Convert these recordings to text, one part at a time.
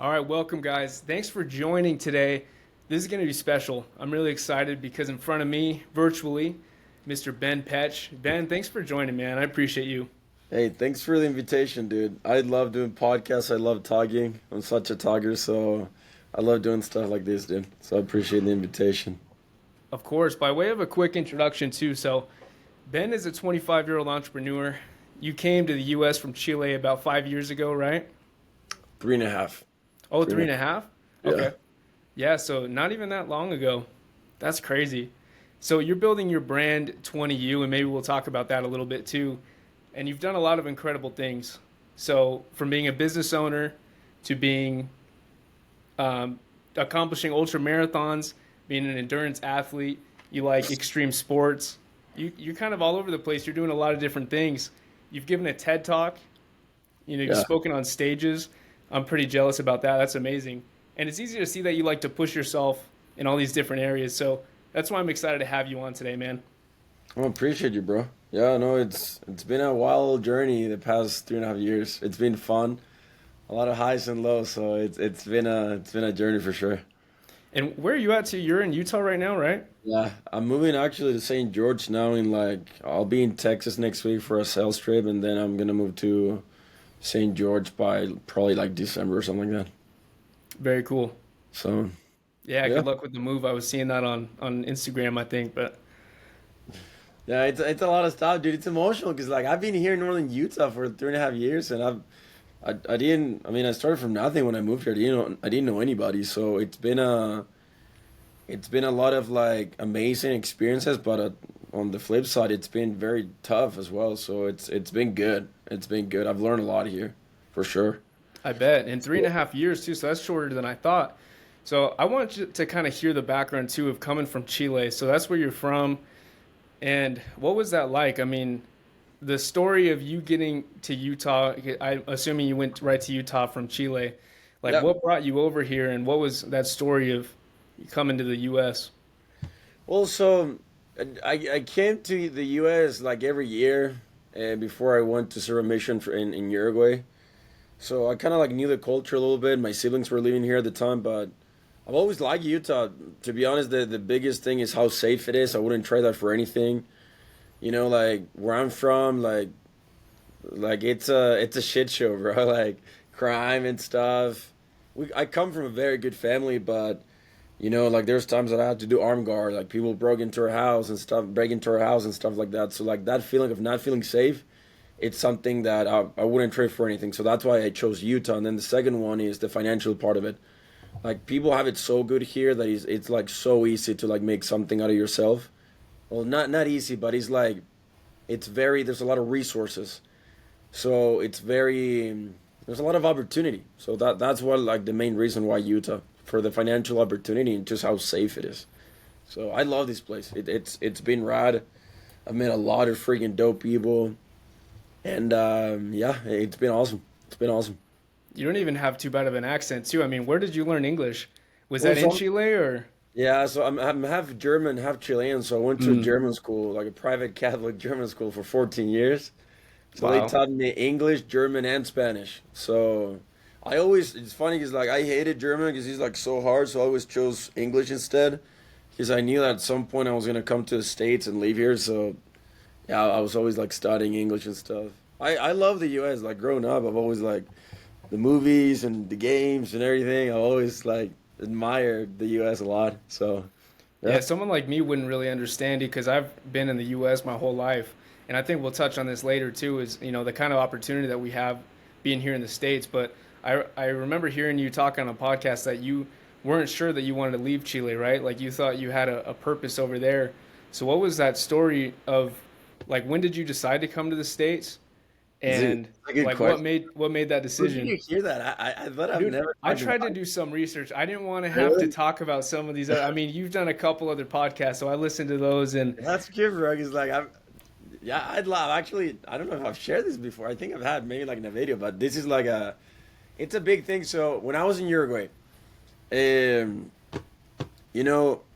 All right, welcome, guys. Thanks for joining today. This is going to be special. I'm really excited because in front of me, virtually, Mr. Ben Potzsch. Ben, thanks for joining, man. I appreciate you. Hey, thanks for the invitation, dude. I love doing podcasts. I love talking. I'm such a talker, so I love doing stuff like this, dude. So I appreciate the invitation. Of course, by way of a quick introduction, too. So, Ben is a 25-year-old entrepreneur. You came to the U.S. from Chile about 5 years ago, right? Three and a half. Oh, Three three and and a a half? half. Yeah. Okay. Yeah, so not even that long ago. That's crazy. So you're building your brand 20U, and maybe we'll talk about that a little bit too. And you've done a lot of incredible things. So from being a business owner to being accomplishing ultra marathons, being an endurance athlete, you like extreme sports. You're kind of all over the place. You're doing a lot of different things. You've given a TED talk. You've Yeah. spoken on stages. I'm pretty jealous about that. That's amazing. And it's easy to see that you like to push yourself in all these different areas. So that's why I'm excited to have you on today, man. I appreciate you, bro. Yeah, no, it's been a wild journey the past 3.5 years. It's been fun. A lot of highs and lows, so it's been a journey for sure. And where are you at? You're in Utah right now, right? Yeah, I'm moving actually to St. George now I'll be in Texas next week for a sales trip and then I'm gonna move to St. George by probably like December or something like that. Very cool. So Yeah, yeah, good luck with the move. I was seeing that on Instagram, I think. But yeah, it's a lot of stuff, dude. It's emotional because like I've been here in northern Utah for 3.5 years, and I didn't. I mean, I started from nothing when I moved here. I didn't know anybody, so it's been a lot of like amazing experiences, but on the flip side, it's been very tough as well. So it's been good. It's been good. I've learned a lot here, for sure. I bet in 3.5 years too. So that's shorter than I thought. So I want you to kind of hear the background too of coming from Chile. So that's where you're from. And what was that like? I mean, the story of you getting to Utah, I'm assuming you went right to Utah from Chile. Like, Yeah. what brought you over here, and what was that story of coming to the U.S.? Well, so I came to the U.S. like every year, before I went to serve a mission in Uruguay. So I kind of like knew the culture a little bit. My siblings were living here at the time, but I've always liked Utah. To be honest, the biggest thing is how safe it is. I wouldn't trade that for anything. Like where I'm from, like it's a shit show, bro. Like crime and stuff. I come from a very good family, but like there's times that I had to do armed guard. Like people broke into our house and stuff, break into our house and stuff like that. So like that feeling of not feeling safe, it's something that I wouldn't trade for anything. So that's why I chose Utah. And then the second one is the financial part of it. Like people have it so good here that it's like so easy to like make something out of yourself. Well, not easy, but it's like it's very there's a lot of resources. So it's very there's a lot of opportunity. So that's what like the main reason why Utah for the financial opportunity and just how safe it is. So I love this place. It's been rad. I've met a lot of freaking dope people, and yeah, it's been awesome. It's been awesome. You don't even have too bad of an accent, too. I mean, where did you learn English? Was Well, that in so Chile or? yeah, so I'm half German, half Chilean. So I went to a Mm, German school, like a private Catholic German school for 14 years. So they wow. taught me English, German, and Spanish. So it's funny because like I hated German because he's like so hard. So I always chose English instead because I knew that at some point I was gonna come to the States and leave here. So yeah, I was always like studying English and stuff. I love the U.S. Like growing up, I've always like the movies and the games and everything. I always like admired the U.S. a lot. So Yeah, yeah. someone like me wouldn't really understand it because I've been in the U.S. my whole life, and I think we'll touch on this later too. Is the kind of opportunity that we have being here in the States. But I remember hearing you talk on a podcast that you weren't sure that you wanted to leave Chile, right? Like you thought you had a purpose over there. So what was that story of, like, when did you decide to come to the States, and It's a good like question. what made that Where did decision? you hear that? I thought I've Dude, never I talked tried to about it. do some research. I didn't want to have to Really? talk about some of these other, I mean, you've done a couple other podcasts, so I listened to those and That's cute, bro. Because like yeah, I'd love. Actually, I don't know if I've shared this before. I think I've had maybe like in a video, but this is like it's a big thing. So when I was in Uruguay, um,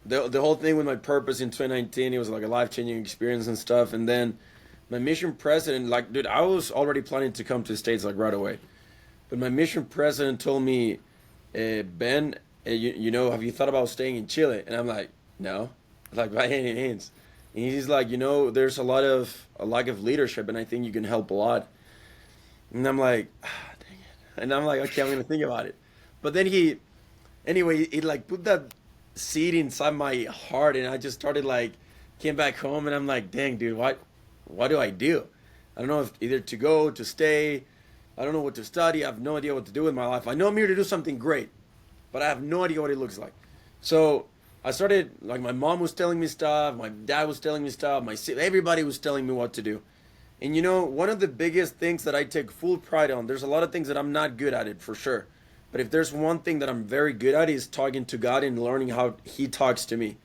the whole thing with my purpose in 2019, it was like a life changing experience and stuff. And then my mission president, like, dude, I was already planning to come to the States like right away. But my mission president told me, Ben, you know, have you thought about staying in Chile? And I'm like, no, like by any means. And he's like, you know, there's a lack of leadership, and I think you can help a lot. And I'm like, ah, dang it. And I'm like, okay, I'm gonna think about it. But then anyway, he like put that seed inside my heart, and I just started like, came back home, and I'm like, dang, dude, what do I do? I don't know if either to go, to stay. I don't know what to study. I have no idea what to do with my life. I know I'm here to do something great, but I have no idea what it looks like. So I started, like, my mom was telling me stuff, my dad was telling me stuff, everybody was telling me what to do. And you know, one of the biggest things that I take full pride on, there's a lot of things that I'm not good at it for sure. But if there's one thing that I'm very good at is talking to God and learning how he talks to me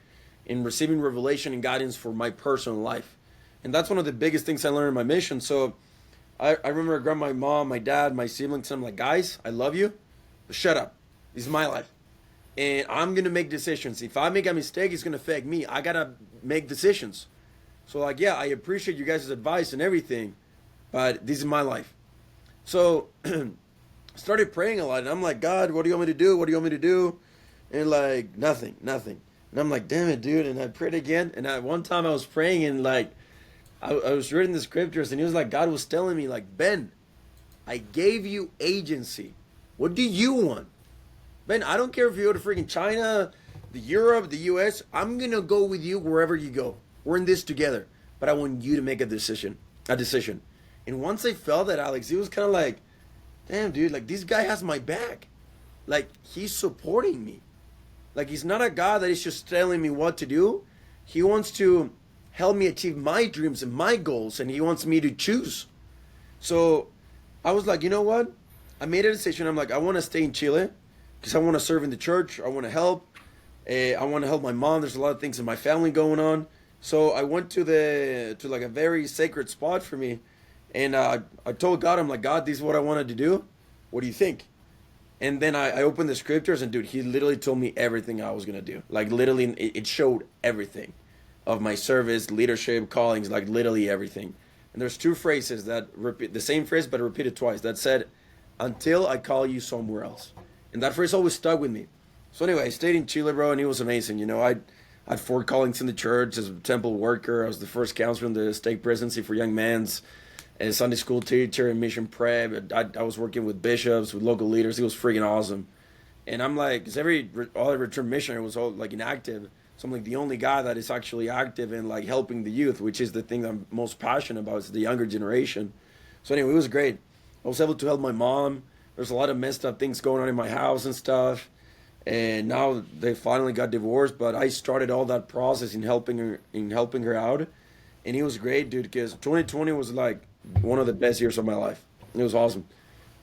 and receiving revelation and guidance for my personal life. And that's one of the biggest things I learned in my mission. So I remember I grabbed my mom, my dad, my siblings, and I'm like, guys, I love you, but shut up. This is my life. And I'm going to make decisions. If I make a mistake, it's going to affect me. I got to make decisions. So, like, yeah, I appreciate you guys' advice and everything, but this is my life. So, started praying a lot, and I'm like, God, what do you want me to do? What do you want me to do? And, like, nothing. And I'm like, damn it, dude. And I prayed again. And one time I was praying, and, like, I was reading the scriptures, and it was like God was telling me, like, Ben, I gave you agency. What do you want? Ben, I don't care if you go to freaking China, the Europe, the US. I'm going to go with you wherever you go. We're in this together. But I want you to make a decision. And once I felt that, Alex, it was kind of like, damn, dude, like, this guy has my back. Like, he's supporting me. Like, he's not a God that is just telling me what to do. He wants to help me achieve my dreams and my goals, and he wants me to choose. So I was like, you know what? I made a decision. I'm like, I want to stay in Chile because I want to serve in the church. I want to help. I want to help my mom. There's a lot of things in my family going on. So I went to like a very sacred spot for me, and I told God, I'm like, God, this is what I wanted to do. What do you think? And then I opened the scriptures, and dude, he literally told me everything I was gonna do. Like, literally, it showed everything of my service, leadership, callings, like literally everything. And there's two phrases that repeat the same phrase but repeated twice. That said, "Until I call you somewhere else." And that phrase always stuck with me. So anyway, I stayed in Chile, bro, and it was amazing. You know, I had 4 callings in the church as a temple worker. I was the first counselor in the stake presidency for young men's, a Sunday school teacher, and mission prep. I was working with bishops, with local leaders. It was freaking awesome. And I'm like, because all the return missionary was all like inactive. So I'm like the only guy that is actually active in like helping the youth, which is the thing that I'm most passionate about, is the younger generation. So anyway, it was great. I was able to help my mom. There's a lot of messed up things going on in my house and stuff. And now they finally got divorced, but I started all that process in helping her out. And it was great, dude, because 2020 was like one of the best years of my life. It was awesome.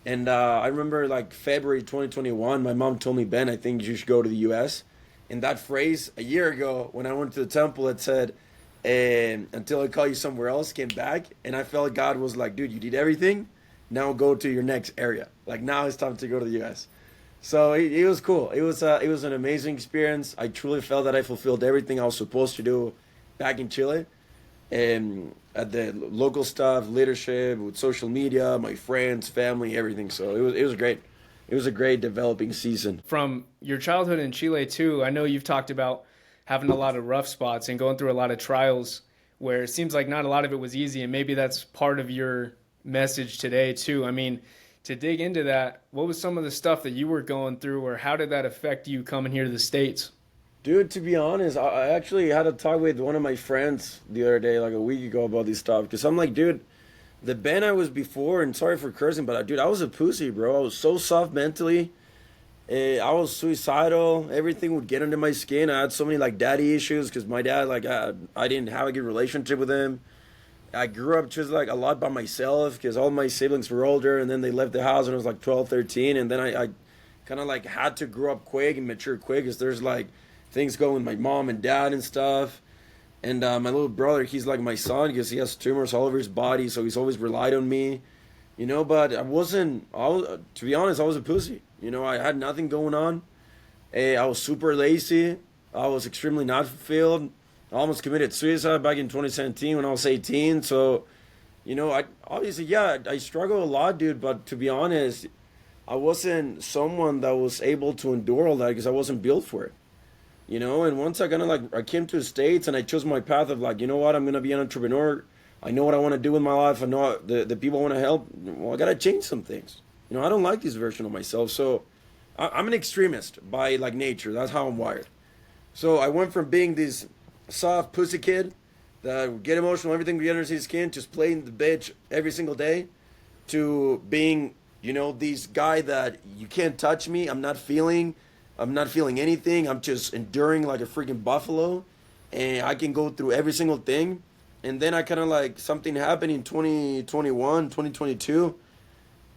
And I remember like February 2021, my mom told me, Ben, I think you should go to the US. And that phrase a year ago when I went to the temple, it said, until I call you somewhere else, came back. And I felt God was like, dude, you did everything. Now go to your next area. Like, now it's time to go to the US. So it was cool. It was an amazing experience. I truly felt that I fulfilled everything I was supposed to do back in Chile. And at the local stuff, leadership, with social media, my friends, family, everything. So it was great. It was a great developing season. From your childhood in Chile too, I know you've talked about having a lot of rough spots and going through a lot of trials where it seems like not a lot of it was easy, and maybe that's part of your message today too. I mean, to dig into that, what was some of the stuff that you were going through, or how did that affect you coming here to the States? Dude, to be honest, I actually had a talk with one of my friends the other day, like a week ago, about this stuff. Because I'm like, dude, the Ben I was before, and sorry for cursing, but dude, I was a pussy, bro. I was so soft mentally. I was suicidal. Everything would get under my skin. I had so many like daddy issues because my dad, like, I didn't have a good relationship with him. I grew up just like a lot by myself because all my siblings were older, and then they left the house when I was like 12, 13. And then I kind of like had to grow up quick and mature quick because there's like things going with my mom and dad and stuff. And my little brother, he's like my son because he has tumors all over his body, so he's always relied on me, you know. But to be honest, I was a pussy. You know, I had nothing going on. I was super lazy. I was extremely not fulfilled. I almost committed suicide back in 2017 when I was 18. So, you know, I struggle a lot, dude. But to be honest, I wasn't someone that was able to endure all that because I wasn't built for it. And once I kind of like I came to the States and I chose my path of like, you know what, I'm gonna be an entrepreneur. I know what I want to do with my life. I know the people I want to help. Well, I gotta change some things. I don't like this version of myself. So I'm an extremist by like nature. That's how I'm wired. So I went from being this soft pussy kid that would get emotional, everything would get under his skin, just playing the bitch every single day, to being, this guy that you can't touch me. I'm not feeling anything. I'm just enduring like a freaking buffalo, and I can go through every single thing. And then I kind of like something happened in 2021, 2022,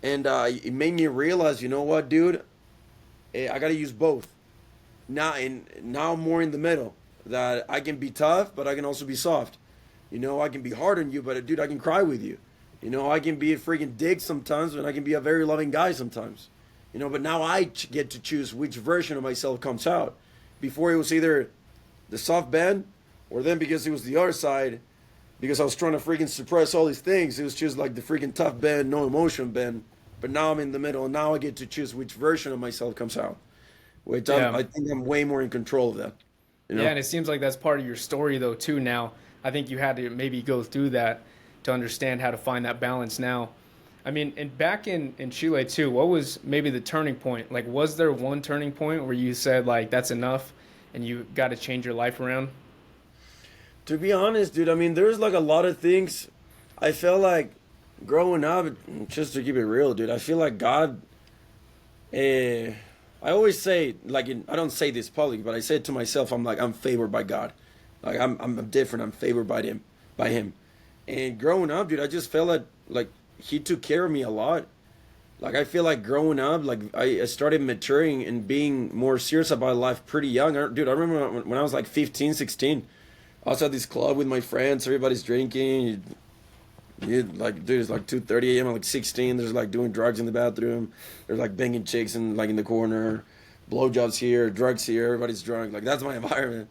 and it made me realize, you know what, dude, I got to use both. Now I'm more in the middle. That I can be tough, but I can also be soft. I can be hard on you, but dude, I can cry with you. I can be a freaking dick sometimes, and I can be a very loving guy sometimes. But now I get to choose which version of myself comes out. Before it was either the soft Ben, or then because it was the other side, because I was trying to freaking suppress all these things, it was just like the freaking tough Ben, no emotion Ben. But now I'm in the middle, and now I get to choose which version of myself comes out. Which Yeah. I think I'm way more in control of that. You Yeah, know? and it seems like that's part of your story though too now. I think you had to maybe go through that to understand how to find that balance now. I mean, and back in Chile too, what was maybe the turning point? Like, was there one turning point where you said like that's enough and you got to change your life around? To be honest, dude, I mean, there's like a lot of things. I felt like growing up, just to keep it real, dude, I feel like God. Eh, I always say, like, I don't say this publicly, but I say it to myself. I'm like, I'm favored by God. Like, I'm different. I'm favored by Him. And growing up, dude, I just felt like He took care of me a lot. Like, I feel like growing up, like, I started maturing and being more serious about life pretty young. Dude, I remember when I was like 15, 16. I was at this club with my friends. Everybody's drinking. Like, dude, it's like 2:30 a.m. I'm like 16. There's like doing drugs in the bathroom. There's like banging chicks in the corner. Blowjobs here, drugs here. Everybody's drunk. Like, that's my environment.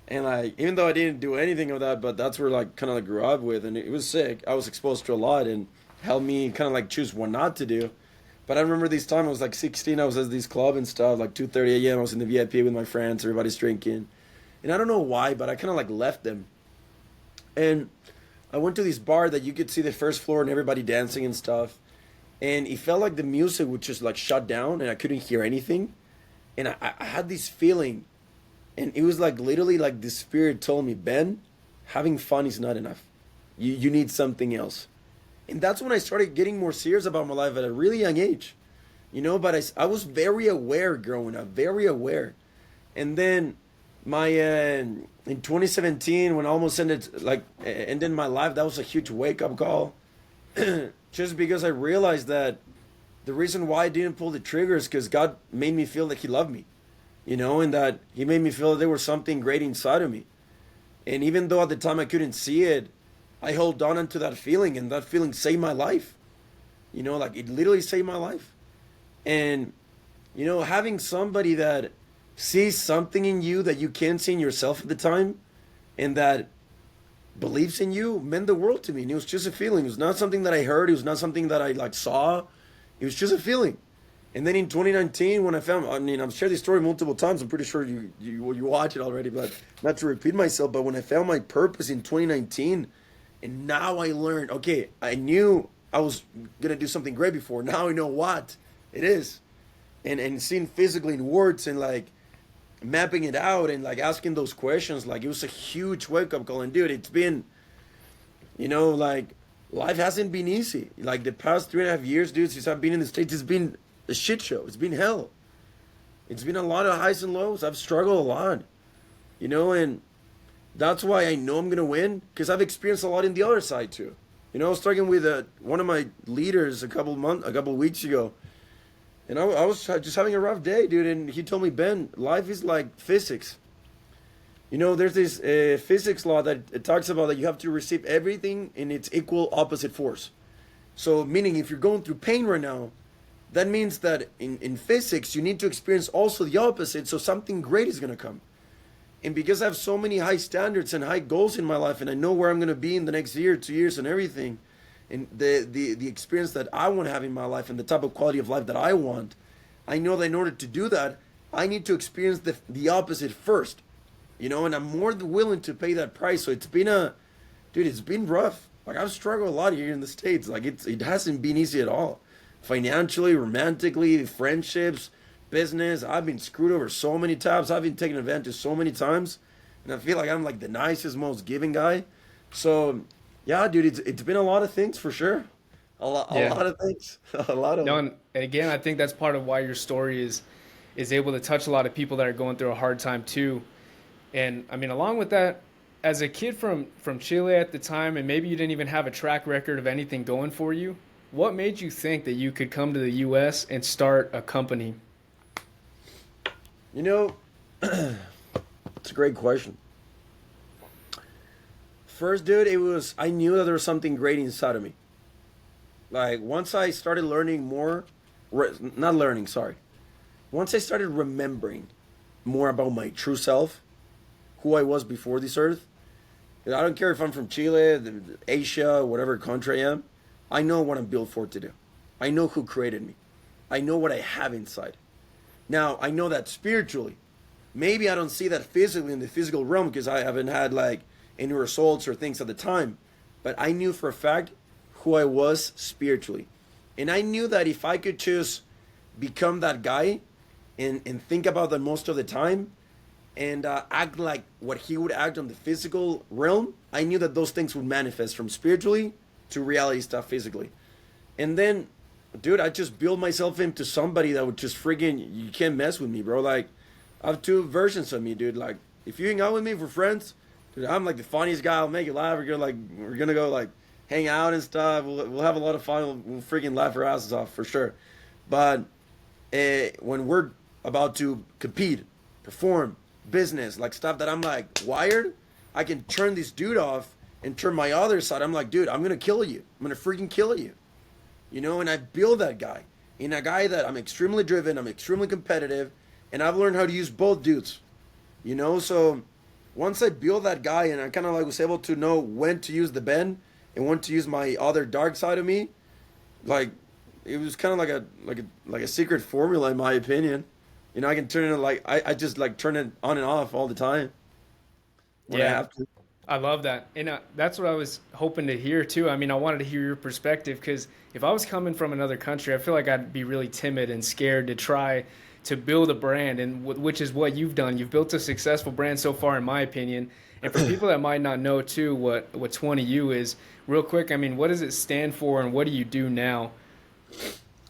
And like, even though I didn't do anything of that, but that's where like kind of like grew up with, and it was sick. I was exposed to a lot and helped me kind of like choose what not to do. But I remember this time I was like 16. I was at this club and stuff. Like 2:30 a.m. I was in the VIP with my friends. Everybody's drinking, and I don't know why, but I kind of like left them. And I went to this bar that you could see the first floor and everybody dancing and stuff. And it felt like the music would just like shut down and I couldn't hear anything. And I had this feeling, and it was like literally like the spirit told me, Ben, having fun is not enough. You need something else. And that's when I started getting more serious about my life at a really young age. But I was very aware growing up, very aware. And then my in 2017, when I almost ended my life, that was a huge wake up call. Just because I realized that the reason why I didn't pull the trigger is because God made me feel that He loved me, and that He made me feel that there was something great inside of me. And even though at the time I couldn't see it, I held on to that feeling, and that feeling saved my life. Like it literally saved my life. And having somebody that sees something in you that you can't see in yourself at the time, and that believes in you, meant the world to me. And it was just a feeling. It was not something that I heard. It was not something that I like saw. It was just a feeling. And then in 2019, when I mean, I've shared this story multiple times. I'm pretty sure you watch it already, but not to repeat myself. But when I found my purpose in 2019, and now I learned, okay, I knew I was gonna do something great before. Now I know what it is, and seeing physically in words and like mapping it out and like asking those questions, like it was a huge wake up call. And dude, it's been, like life hasn't been easy. Like the past 3.5 years, dude, since I've been in the States, it's been a shit show. It's been hell. It's been a lot of highs and lows. I've struggled a lot, and that's why I know I'm gonna win, because I've experienced a lot in the other side too. I was talking with one of my leaders a couple weeks ago, and I was just having a rough day, dude. And he told me, Ben, life is like physics. There's this physics law that it talks about that you have to receive everything in its equal opposite force. So, meaning if you're going through pain right now, that means that in physics, you need to experience also the opposite, so something great is going to come. And because I have so many high standards and high goals in my life, and I know where I'm going to be in the next year, 2 years, and everything, and the experience that I want to have in my life and the type of quality of life that I want, I know that in order to do that, I need to experience the opposite first, and I'm more than willing to pay that price. So it's been rough. Like I've struggled a lot here in the States. Like it hasn't been easy at all, financially, romantically, friendships, business. I've been screwed over so many times. I've been taken advantage so many times, and I feel like I'm like the nicest, most giving guy. So yeah, dude, it's been a lot of things for sure. A Yeah. lot of things. A lot of No, them. and again, I think that's part of why your story is able to touch a lot of people that are going through a hard time too. And I mean, along with that, as a kid from Chile at the time, and maybe you didn't even have a track record of anything going for you, what made you think that you could come to the U.S. and start a company? You know, it's a great question. First, dude, I knew that there was something great inside of me. Like once I started learning more, not learning, sorry. Once I started remembering more about my true self, who I was before this earth. I don't care if I'm from Chile, Asia, whatever country I am. I know what I'm built for to do. I know who created me. I know what I have inside. Now, I know that spiritually. Maybe I don't see that physically in the physical realm because I haven't had like any results or things at the time. But I knew for a fact who I was spiritually. And I knew that if I could just become that guy and think about that most of the time and act like what he would act on the physical realm, I knew that those things would manifest from spiritually to reality stuff physically. And then, dude, I just built myself into somebody that would just friggin' you can't mess with me, bro. Like, I have two versions of me, dude. Like, if you hang out with me for friends, dude, I'm like the funniest guy. I'll make you laugh. We're gonna go like hang out and stuff. We'll have a lot of fun. We'll freaking laugh our asses off for sure. But when we're about to compete, perform, business, like stuff that I'm like wired, I can turn this dude off and turn my other side. I'm like, dude, I'm gonna kill you. I'm gonna freaking kill you. And I build that guy in a guy that I'm extremely driven, I'm extremely competitive, and I've learned how to use both dudes. So once I build that guy and I kind of like was able to know when to use the bend and when to use my other dark side of me, like it was kind of like a secret formula in my opinion. I can turn it like I just like turn it on and off all the time when I Yeah, have to. I love that. And that's what I was hoping to hear too. I mean, I wanted to hear your perspective because if I was coming from another country, I feel like I'd be really timid and scared to try to build a brand, and which is what you've done. You've built a successful brand so far, in my opinion. And for people that might not know too what 20U is, real quick, I mean, what does it stand for and what do you do now?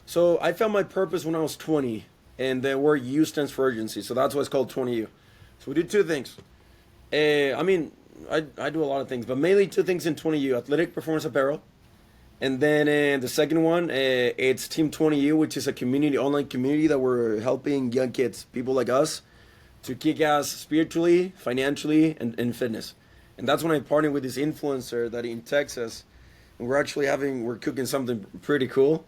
So I found my purpose when I was 20, and the word U stands for urgency. So that's why it's called 20U. So we do two things. I mean, I do a lot of things, but mainly two things in 20U: athletic performance apparel, and then the second one, it's Team 20U, which is a online community that we're helping young kids, people like us, to kick ass spiritually, financially, and fitness. And that's when I partnered with this influencer that in Texas, and we're cooking something pretty cool.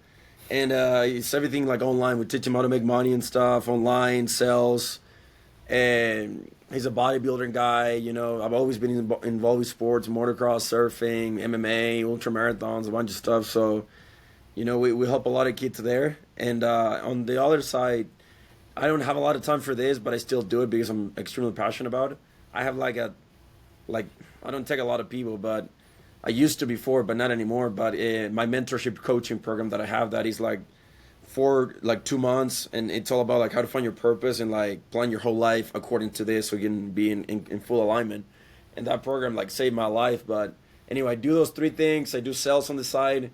And it's everything like online. We teach him how to make money and stuff online, sales, and he's a bodybuilding guy. I've always been involved with sports, motocross, surfing, MMA, ultra marathons, a bunch of stuff. So, we help a lot of kids there. And on the other side, I don't have a lot of time for this, but I still do it because I'm extremely passionate about it. I have like I don't take a lot of people, but I used to before, but not anymore. But my mentorship coaching program that I have that is like for like 2 months, and it's all about like how to find your purpose and like plan your whole life according to this so you can be in full alignment. And that program like saved my life. But anyway, I do those three things. I do sales on the side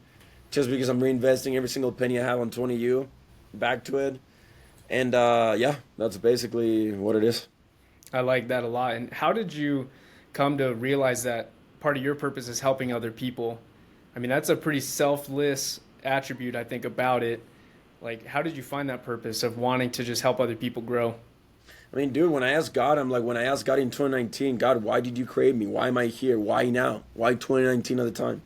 just because I'm reinvesting every single penny I have on 20U back to it. And yeah, that's basically what it is. I like that a lot. And how did you come to realize that part of your purpose is helping other people? I mean, that's a pretty selfless attribute, I think, about it. Like, how did you find that purpose of wanting to just help other people grow? I mean, dude, when I asked God, when I asked God in 2019, God, why did you create me? Why am I here? Why now? Why 2019 at the time?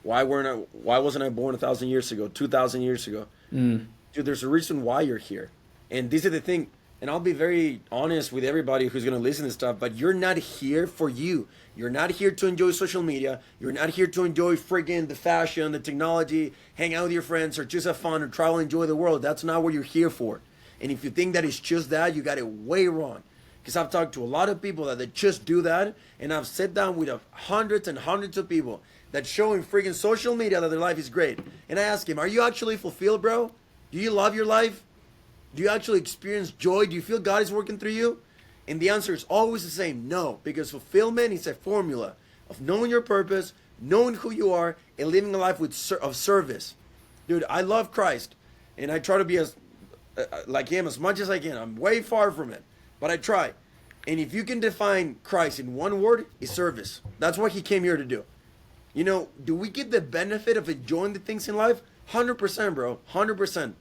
Why wasn't I born 1,000 years ago, 2,000 years ago? Mm. Dude, there's a reason why you're here. And this is the thing. And I'll be very honest with everybody who's going to listen to stuff, but you're not here for you. You're not here to enjoy social media. You're not here to enjoy friggin' the fashion, the technology, hang out with your friends, or just have fun or travel and enjoy the world. That's not what you're here for. And if you think that it's just that, you got it way wrong. Because I've talked to a lot of people that they just do that, and I've sat down with hundreds and hundreds of people that show in friggin' social media that their life is great. And I ask him, are you actually fulfilled, bro? Do you love your life? Do you actually experience joy? Do you feel God is working through you? And the answer is always the same, no. Because fulfillment is a formula of knowing your purpose, knowing who you are, and living a life of service. Dude, I love Christ, and I try to be as like him as much as I can. I'm way far from it, but I try. And if you can define Christ in one word, it's service. That's what he came here to do. You know, do we get the benefit of enjoying the things in life? 100%, bro. 100%.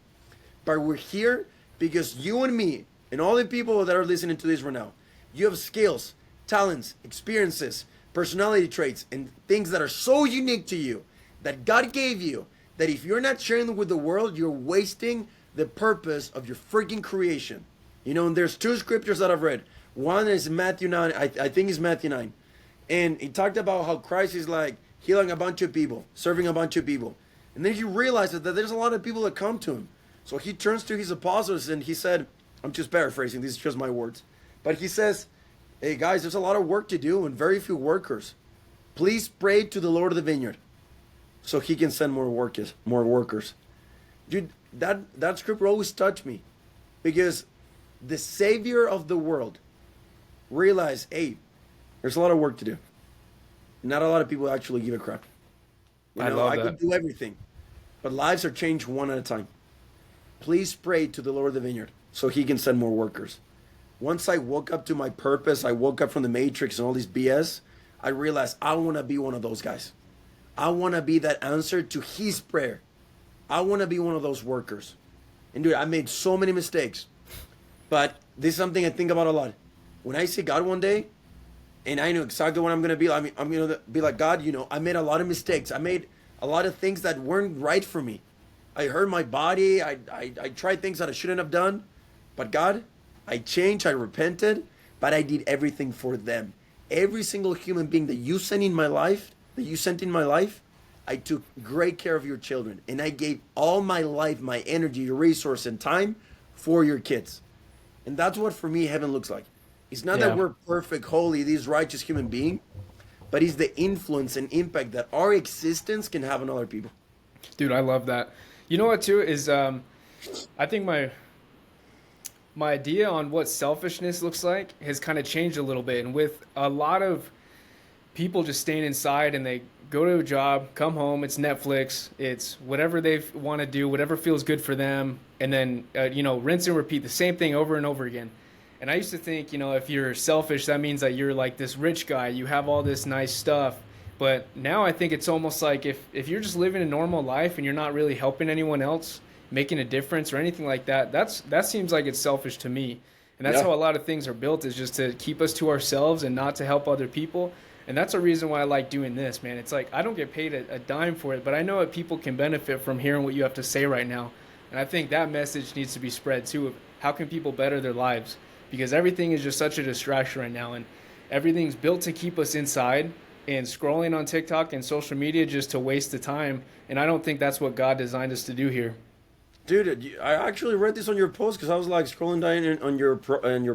But we're here because you and me and all the people that are listening to this right now, you have skills, talents, experiences, personality traits, and things that are so unique to you that God gave you that if you're not sharing them with the world, you're wasting the purpose of your freaking creation. You know, and there's two scriptures that I've read. One is Matthew 9, I think it's Matthew 9. And he talked about how Christ is like healing a bunch of people, serving a bunch of people. And then he realizes that there's a lot of people that come to him. So he turns to his apostles and he said, I'm just paraphrasing, these are just my words. But he says, hey guys, there's a lot of work to do and very few workers. Please pray to the Lord of the vineyard so he can send more workers. Dude, that scripture always touched me because the Savior of the world realized, hey, there's a lot of work to do. Not a lot of people actually give a crap. I love I that. can do everything, but lives are changed one at a time. Please pray to the Lord of the vineyard so he can send more workers. Once I woke up to my purpose, I woke up from the matrix and all this BS, I realized I want to be one of those guys. I want to be that answer to his prayer. I want to be one of those workers. And dude, I made so many mistakes. But this is something I think about a lot. When I see God one day, and I know exactly what I'm going to be, I'm going to be like, God, you know, I made a lot of mistakes. I made a lot of things that weren't right for me. I hurt my body. I tried things that I shouldn't have done. But God, I changed. I repented. But I did everything for them. Every single human being that you sent in my life, I took great care of your children. And I gave all my life, my energy, resource, and time for your kids. And that's what, for me, heaven looks like. It's not that we're perfect, holy, these righteous human beings, but it's the influence and impact that our existence can have on other people. Dude, I love that. You know what too is I think my idea on what selfishness looks like has kind of changed a little bit, and with a lot of people just staying inside and they go to a job, come home, it's Netflix, it's whatever they want to do, whatever feels good for them, and then rinse and repeat the same thing over and over again. And I used to think, if you're selfish, that means that you're like this rich guy, you have all this nice stuff. But now I think it's almost like if you're just living a normal life and you're not really helping anyone else, making a difference or anything like that, that seems like it's selfish to me. And that's how a lot of things are built, is just to keep us to ourselves and not to help other people. And that's a reason why I like doing this, man. It's like I don't get paid a dime for it, but I know that people can benefit from hearing what you have to say right now. And I think that message needs to be spread too, of how can people better their lives? Because everything is just such a distraction right now, and everything's built to keep us inside and scrolling on TikTok and social media just to waste the time. And I don't think that's what God designed us to do here. Dude, I actually read this on your post because I was like scrolling down on your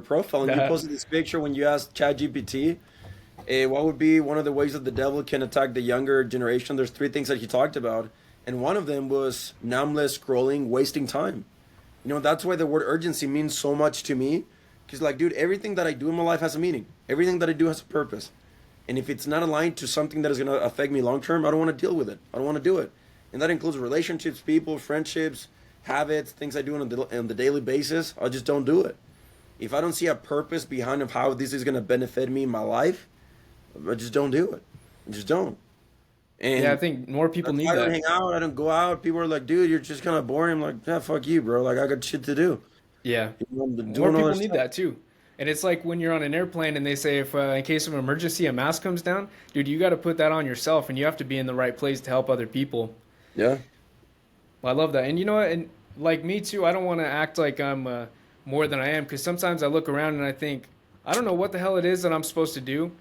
profile, and you posted this picture when you asked ChatGPT, what would be one of the ways that the devil can attack the younger generation. There's 3 things that he talked about, and one of them was numbness, scrolling, wasting time. That's why the word urgency means so much to me. Because, like, dude, everything that I do in my life has a meaning. Everything that I do has a purpose. And if it's not aligned to something that is going to affect me long term, I don't want to deal with it. I don't want to do it. And that includes relationships, people, friendships, habits, things I do on the daily basis. I just don't do it. If I don't see a purpose behind of how this is going to benefit me in my life, I just don't do it. I just don't. And Yeah, I think more people need I don't that. hang out. I don't go out. People are like, dude, you're just kind of boring. I'm like, yeah, fuck you, bro. Like, I got shit to do. Yeah. I'm More doing all people this need stuff. that too. And it's like when you're on an airplane and they say if in case of emergency a mask comes down, dude, you got to put that on yourself and you have to be in the right place to help other people. Yeah. Well, I love that. And you know what? And like me too, I don't want to act like I'm more than I am. Because sometimes I look around and I think, I don't know what the hell it is that I'm supposed to do,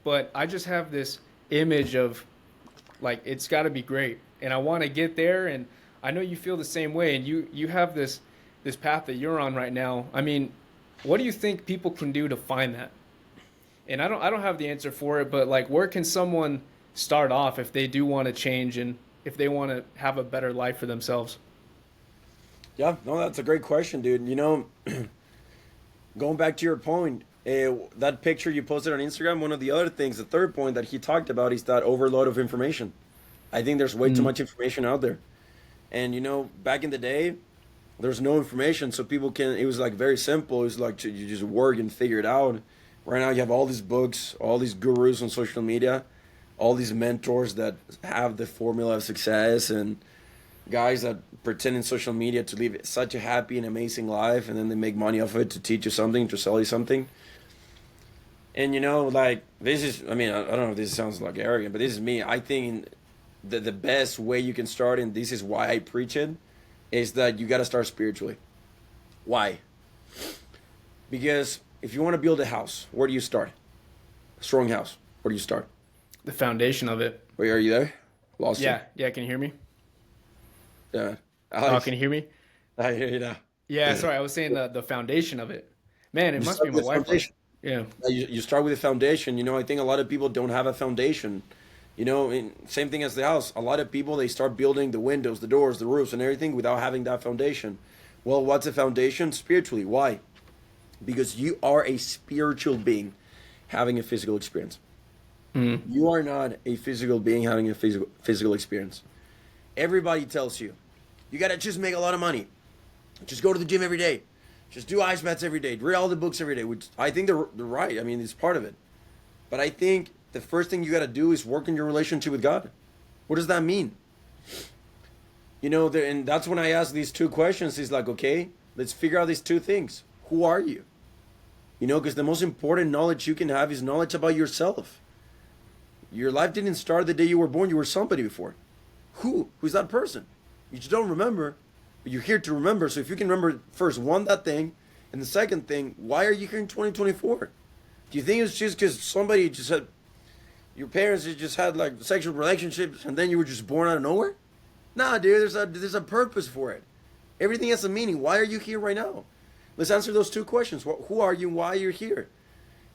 but I just have this image of like it's got to be great, and I want to get there. And I know you feel the same way, and you have this path that you're on right now. I mean, what do you think people can do to find that? And I don't have the answer for it, but like where can someone start off if they do want to change and if they want to have a better life for themselves? Yeah, no, that's a great question, dude. Going back to your point, that picture you posted on Instagram, one of the other things, the third point that he talked about is that overload of information. I think there's way too Mm. much information out there. And back in the day, there's no information, so people can. It was like very simple. It was like you just work and figure it out. Right now, you have all these books, all these gurus on social media, all these mentors that have the formula of success, and guys that pretend in social media to live such a happy and amazing life, and then they make money off of it to teach you something, to sell you something. And like this is, I mean, I don't know if this sounds like arrogant, but this is me. I think the best way you can start, and this is why I preach it, is that you got to start spiritually. Why? Because if you want to build a house, where do you start? A strong house. Where do you start? The foundation of it. Wait, are you there? Lost you? Yeah, yeah. Can you hear me? Yeah. Oh, Alex, can you hear me? I hear you now. Yeah, sorry. I was saying the foundation of it. Man, it You must be start my with Wi-Fi. foundation. Yeah. You start with a foundation. I think a lot of people don't have a foundation. Same thing as the house. A lot of people, they start building the windows, the doors, the roofs, and everything without having that foundation. Well, what's a foundation? Spiritually. Why? Because you are a spiritual being having a physical experience. Mm. You are not a physical being having a physical experience. Everybody tells you, you gotta just make a lot of money. Just go to the gym every day. Just do ice baths every day. Read all the books every day. Which I think they're right. I mean, it's part of it. But I think the first thing you gotta do is work on your relationship with God. What does that mean? And that's when I ask these two questions. Is like, okay, let's figure out these two things. Who are you? Because the most important knowledge you can have is knowledge about yourself. Your life didn't start the day you were born. You were somebody before. Who? Who's that person? You just don't remember, but you're here to remember. So if you can remember first, one, that thing, and the second thing, why are you here in 2024? Do you think it's just because somebody just had, your parents just had like sexual relationships and then you were just born out of nowhere? Nah, dude, there's a purpose for it. Everything has a meaning. Why are you here right now? Let's answer those two questions. Who are you and why you're here?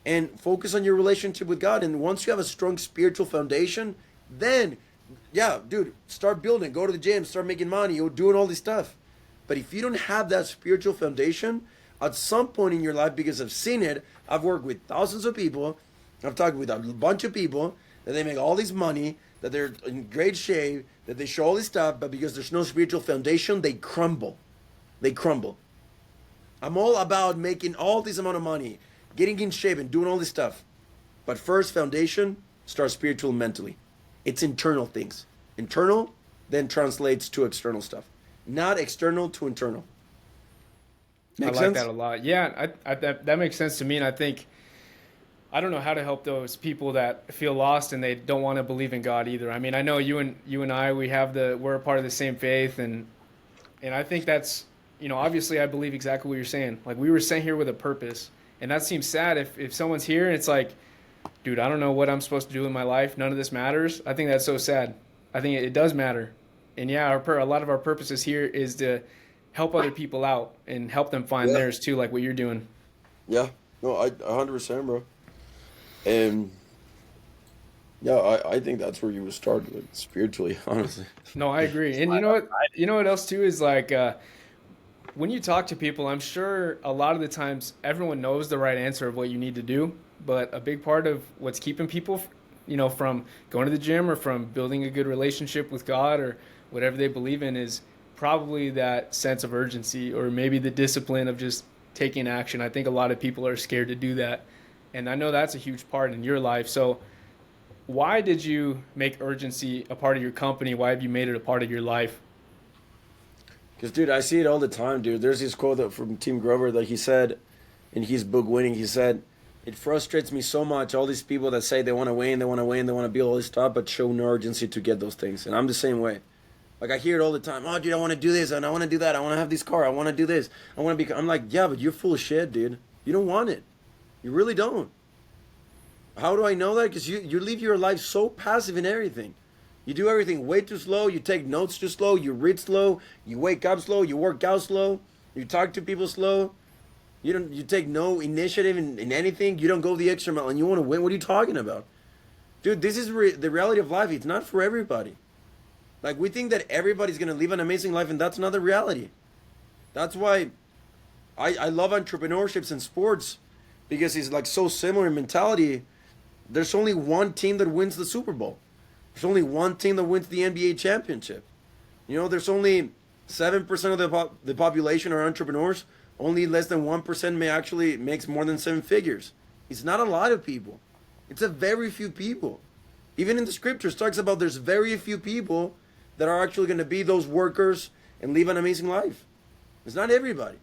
And focus on your relationship with God. And once you have a strong spiritual foundation, then, yeah, dude, start building. Go to the gym, start making money, you're doing all this stuff. But if you don't have that spiritual foundation, at some point in your life, because I've seen it, I've worked with thousands of people, I've talked with a bunch of people, that they make all this money, that they're in great shape, that they show all this stuff, but because there's no spiritual foundation, they crumble. They crumble. I'm all about making all this amount of money, getting in shape and doing all this stuff. But first, foundation, start spiritual and mentally. It's internal things. Internal then translates to external stuff. Not external to internal. I Make like sense? that a lot. Yeah, that makes sense to me, and I think I don't know how to help those people that feel lost and they don't want to believe in God either. I mean, I know you and I, we're a part of the same faith, and I think that's, obviously I believe exactly what you're saying. Like we were sent here with a purpose, and that seems sad if someone's here and it's like, dude, I don't know what I'm supposed to do in my life. None of this matters. I think that's so sad. I think it does matter, and yeah, a lot of our purposes here is to help other people out and help them find Yeah. theirs too, like what you're doing. Yeah. No, 100%, bro. And yeah, I think that's where you would start with spiritually, honestly. No, I agree. And you know what? You know what else too is like when you talk to people, I'm sure a lot of the times everyone knows the right answer of what you need to do, but a big part of what's keeping people, from going to the gym or from building a good relationship with God or whatever they believe in is probably that sense of urgency or maybe the discipline of just taking action. I think a lot of people are scared to do that. And I know that's a huge part in your life. So why did you make urgency a part of your company? Why have you made it a part of your life? Because, dude, I see it all the time, dude. There's this quote from Tim Grover that he said in his book Winning. He said, it frustrates me so much, all these people that say they want to win, they want to win, they want to build all this stuff, but show no urgency to get those things. And I'm the same way. Like I hear it all the time. Oh, dude, I want to do this and I want to do that. I want to have this car. I want to do this. I want to be. I'm like, yeah, but you're full of shit, dude. You don't want it. You really don't. How do I know that? Because you live your life so passive in everything. You do everything way too slow. You take notes too slow. You read slow. You wake up slow. You work out slow. You talk to people slow. You don't. You take no initiative in anything. You don't go the extra mile, and you want to win. What are you talking about, dude? This is the reality of life. It's not for everybody. Like we think that everybody's gonna live an amazing life, and that's not the reality. That's why I love entrepreneurships and sports because it's like so similar in mentality. There's only one team that wins the Super Bowl. There's only one team that wins the NBA championship. You know, there's only 7% of the population are entrepreneurs. Only less than 1% may actually makes more than 7 figures. It's not a lot of people. It's a very few people. Even in the scriptures talks about there's very few people that are actually going to be those workers and live an amazing life. It's not everybody.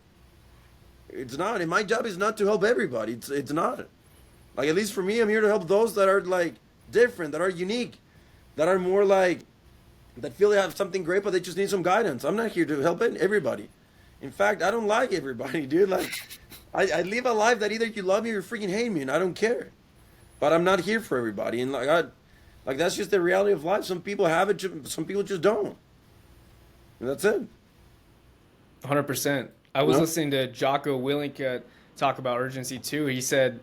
It's not. And my job is not to help everybody. It's not. Like at least for me, I'm here to help those that are like different, that are unique, that are more like that feel they have something great, but they just need some guidance. I'm not here to help everybody. In fact, I don't like everybody, dude. Like I live a life that either you love me or you freaking hate me, and I don't care. But I'm not here for everybody, and like that's just the reality of life. Some people have it, some people just don't, and that's it. 100%. I You was know? listening to Jocko Willink talk about urgency too. He said,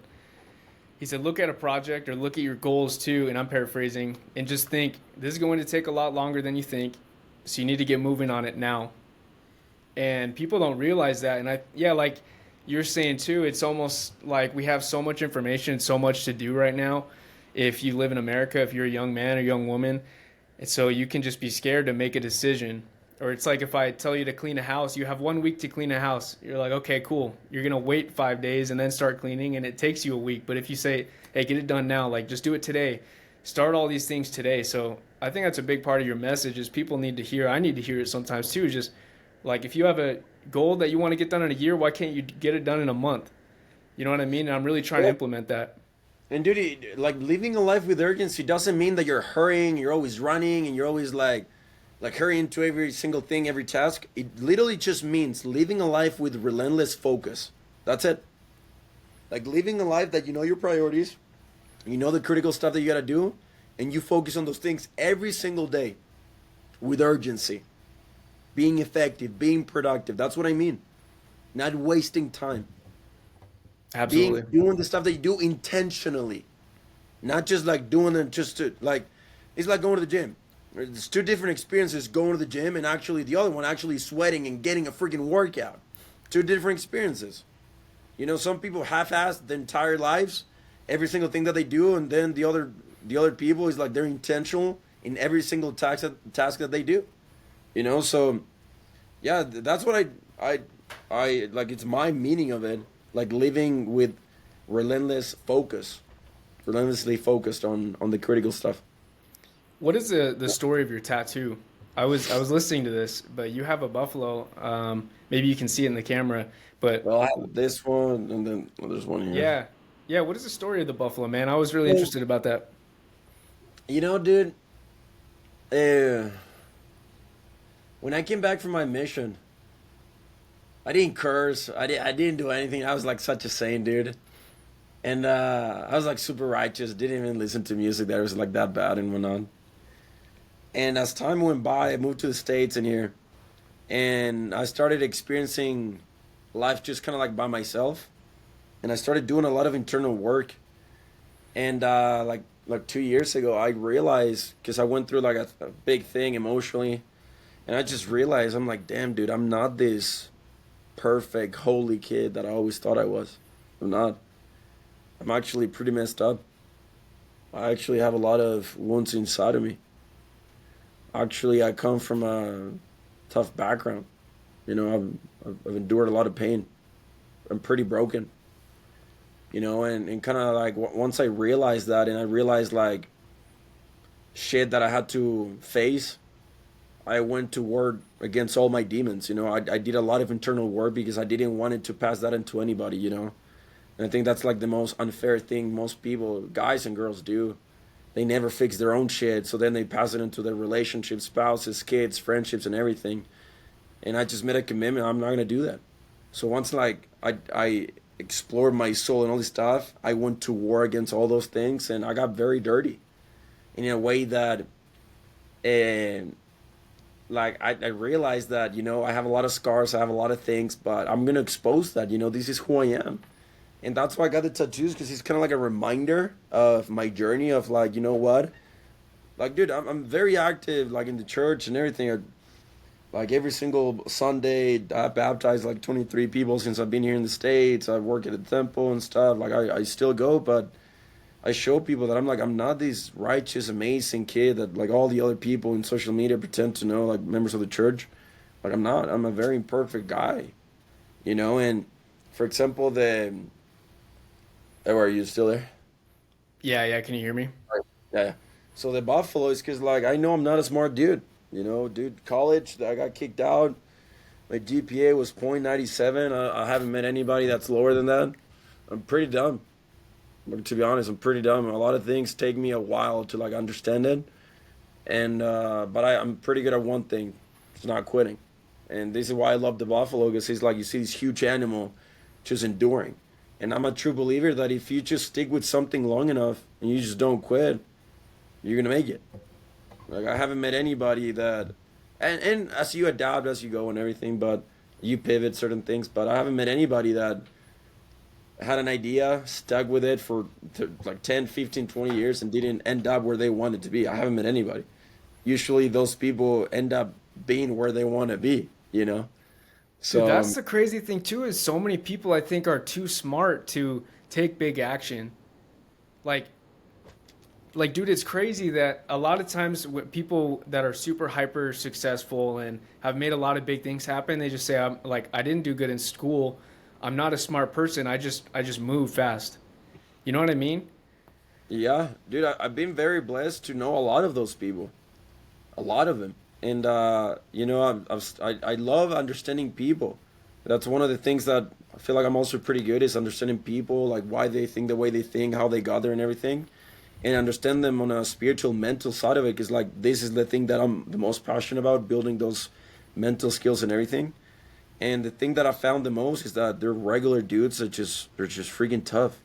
look at a project or look at your goals too, and I'm paraphrasing, and just think this is going to take a lot longer than you think, so you need to get moving on it now. And people don't realize that. And yeah, like you're saying too, it's almost like we have so much information, so much to do right now. If you live in America, if you're a young man or young woman, and so you can just be scared to make a decision. Or it's like if I tell you to clean a house, you have 1 week to clean a house. You're like, okay, cool. You're going to wait 5 days and then start cleaning, and it takes you a week. But if you say, hey, get it done now, like just do it today, start all these things today. So I think that's a big part of your message is people need to hear. I need to hear it sometimes too. Just like if you have a goal that you want to get done in a year, why can't you get it done in a month? You know what I mean? And I'm really trying to Yeah. implement that. And dude, like living a life with urgency doesn't mean that you're hurrying, you're always running, and you're always like hurrying to every single thing, every task. It literally just means living a life with relentless focus. That's it. Like living a life that you know your priorities, you know the critical stuff that you gotta do, and you focus on those things every single day with urgency. Being effective, being productive. That's what I mean. Not wasting time. Being Absolutely. doing the stuff that you do intentionally. Not just like doing it just to like it's like going to the gym. It's two different experiences going to the gym and actually the other one actually sweating and getting a freaking workout. Two different experiences. You know, some people half-ass their entire lives, every single thing that they do, and then the other people is like they're intentional in every single task that they do. You know, so yeah, that's what I like. It's my meaning of it, like living with relentless focus, relentlessly focused on the critical stuff. What is the story of your tattoo? I was listening to this, but you have a buffalo. Maybe you can see it in the camera, but Well, I have this one, and then well, there's one here. yeah, yeah. What is the story of the buffalo, man? I was really Well, interested about that. you know, dude, uh, when I came back from my mission, I didn't curse. I didn't do anything. I was like such a saint, dude. And I was like super righteous. Didn't even listen to music that was like that bad and whatnot. And as time went by, I moved to the States and here. And I started experiencing life just kind of like by myself. And I started doing a lot of internal work. And like 2 years ago, I realized because I went through like a big thing emotionally, and I just realized I'm like, damn, dude, I'm not this perfect, holy kid that I always thought I was. I'm not. I'm actually pretty messed up. I actually have a lot of wounds inside of me. Actually, I come from a tough background. You know, I've endured a lot of pain. I'm pretty broken. You know, and kind of like once I realized that, and I realized like shit that I had to face, I went to war against all my demons. You know, I did a lot of internal work because I didn't want it to pass that into anybody. You know, and I think that's like the most unfair thing most people, guys and girls, do they never fix their own shit. So then they pass it into their relationships, spouses, kids, friendships, and everything. And I just made a commitment. I'm not gonna do that. So once like I explored my soul and all this stuff, I went to war against all those things, and I got very dirty in a way that, and like I realized that I have a lot of scars, I have a lot of things, but I'm gonna expose that. This is who I am, and that's why I got the tattoos because it's kind of like a reminder of my journey of like what, like dude, I'm very active like in the church and everything. Like every single Sunday, I baptized like 23 people since I've been here in the States. I work at a temple and stuff. Like I still go, but I show people that I'm not this righteous, amazing kid that like all the other people in social media pretend to know, like members of the church. Like I'm not. I'm a very imperfect guy, And for example, are you still there? Yeah, yeah. Can you hear me? Right. Yeah. Yeah. So the Buffalo is because like I know I'm not a smart dude. Dude, college I got kicked out. My GPA was .97. I haven't met anybody that's lower than that. I'm pretty dumb. But to be honest, I'm pretty dumb. A lot of things take me a while to like understand it, and but I'm pretty good at one thing. It's not quitting, and this is why I love the buffalo because he's like you see this huge animal, just enduring, and I'm a true believer that if you just stick with something long enough and you just don't quit, you're gonna make it. Like I haven't met anybody that, and as you adapt as you go and everything, but you pivot certain things. But I haven't met anybody that had an idea, stuck with it for like 10, 15, 20 years and didn't end up where they wanted to be. I haven't met anybody. Usually those people end up being where they want to be. Dude, So, that's the crazy thing too, is so many people I think are too smart to take big action. Like dude, it's crazy that a lot of times with people that are super hyper successful and have made a lot of big things happen, they just say, I'm like, I didn't do good in school. I'm not a smart person. I just move fast. You know what I mean? yeah, dude, I've been very blessed to know a lot of those people, a lot of them. And, I love understanding people. That's one of the things that I feel like I'm also pretty good is understanding people, like why they think the way they think, how they got there and everything. And understand them on a spiritual mental side of it because like this is the thing that I'm the most passionate about building those mental skills and everything. And the thing that I found the most is that they're regular dudes that they're just freaking tough,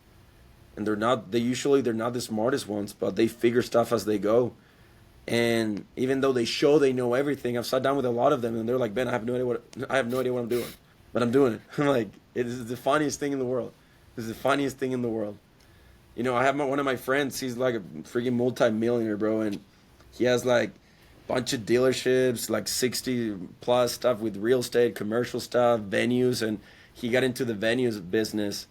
and they're not the smartest ones, but they figure stuff as they go. And even though they show they know everything, I've sat down with a lot of them and they're like, Ben, I have no idea what I'm doing, but I'm doing it. I'm like, it is the funniest thing in the world. This is the funniest thing in the world. I have one of my friends. He's like a freaking multi-millionaire, bro, and he has like a bunch of dealerships, like 60 plus stuff with real estate, commercial stuff, venues, and he got into the venues business.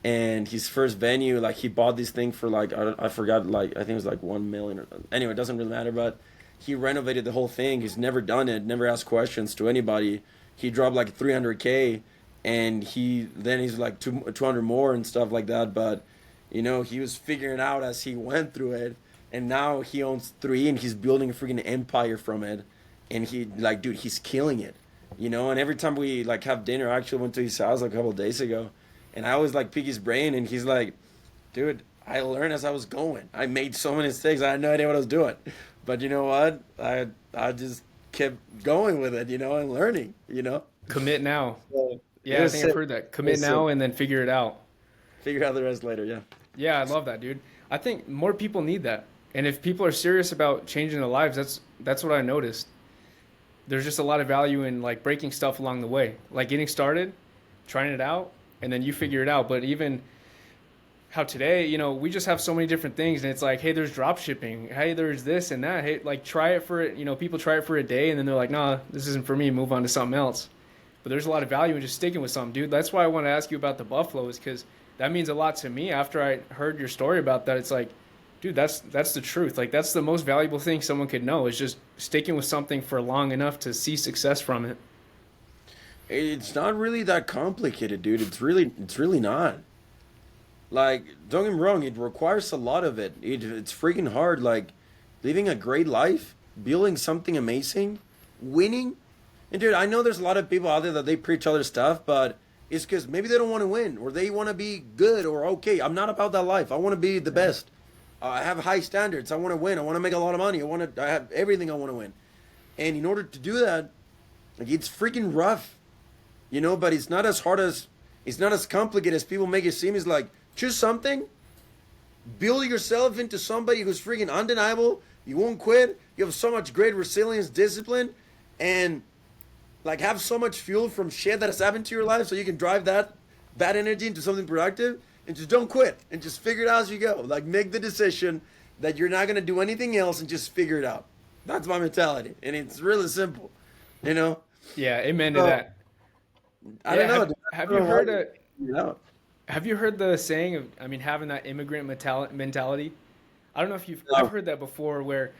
And his first venue, like he bought this thing for like I forgot, like I think it was like 1 million. Anyway, it doesn't really matter. But he renovated the whole thing. He's never done it, never asked questions to anybody. He dropped like 300K, and he's like 200 more and stuff like that. But he was figuring out as he went through it, and now he owns three, and he's building a freaking empire from it. And he like, dude, he's killing it. And every time we like have dinner, I actually went to his house like a couple of days ago, and I always like pick his brain, and he's like, dude, I learned as I was going. I made so many mistakes. I had no idea what I was doing, but you know what? I just kept going with it, and learning. Commit now. So it Yeah, I was think I've sick. heard that. It Commit was sick. now and then figure it out. Figure out the rest later. Yeah. Yeah, I love that, dude. I think more people need that. And if people are serious about changing their lives, that's what I noticed. There's just a lot of value in like breaking stuff along the way. Like getting started, trying it out, and then you figure it out. But even how today, we just have so many different things and it's like, hey, there's drop shipping. Hey, there's this and that. Hey, like try it for it. People try it for a day and then they're like, nah, this isn't for me. Move on to something else. But there's a lot of value in just sticking with something, dude. That's why I want to ask you about the Buffalo is because that means a lot to me. After I heard your story about that, it's like, dude, that's the truth. Like that's the most valuable thing someone could know is just sticking with something for long enough to see success from it. It's not really that complicated, dude. It's really not. Like, don't get me wrong, it requires a lot of it. It's freaking hard. Like, living a great life, building something amazing, winning. And dude, I know there's a lot of people out there that they preach other stuff, but it's because maybe they don't want to win or they want to be good or okay. I'm not about that life. I want to be the best. I have high standards. I want to win. I want to make a lot of money. I have everything I want to win. And in order to do that, like it's freaking rough, but it's not as complicated as people make it seem. It's like, choose something, build yourself into somebody who's freaking undeniable. You won't quit. You have so much great resilience, discipline, and like have so much fuel from shit that has happened to your life so you can drive that bad energy into something productive, and just don't quit and just figure it out as you go. Like make the decision that you're not going to do anything else and just figure it out. That's my mentality. And it's really simple, you know? Yeah, amen to So, that. I Yeah, don't know. Dude. I have don't you know how heard you a figure it out. have you heard the saying of, I mean, having that immigrant mentality? I don't know if I've No. heard that before where,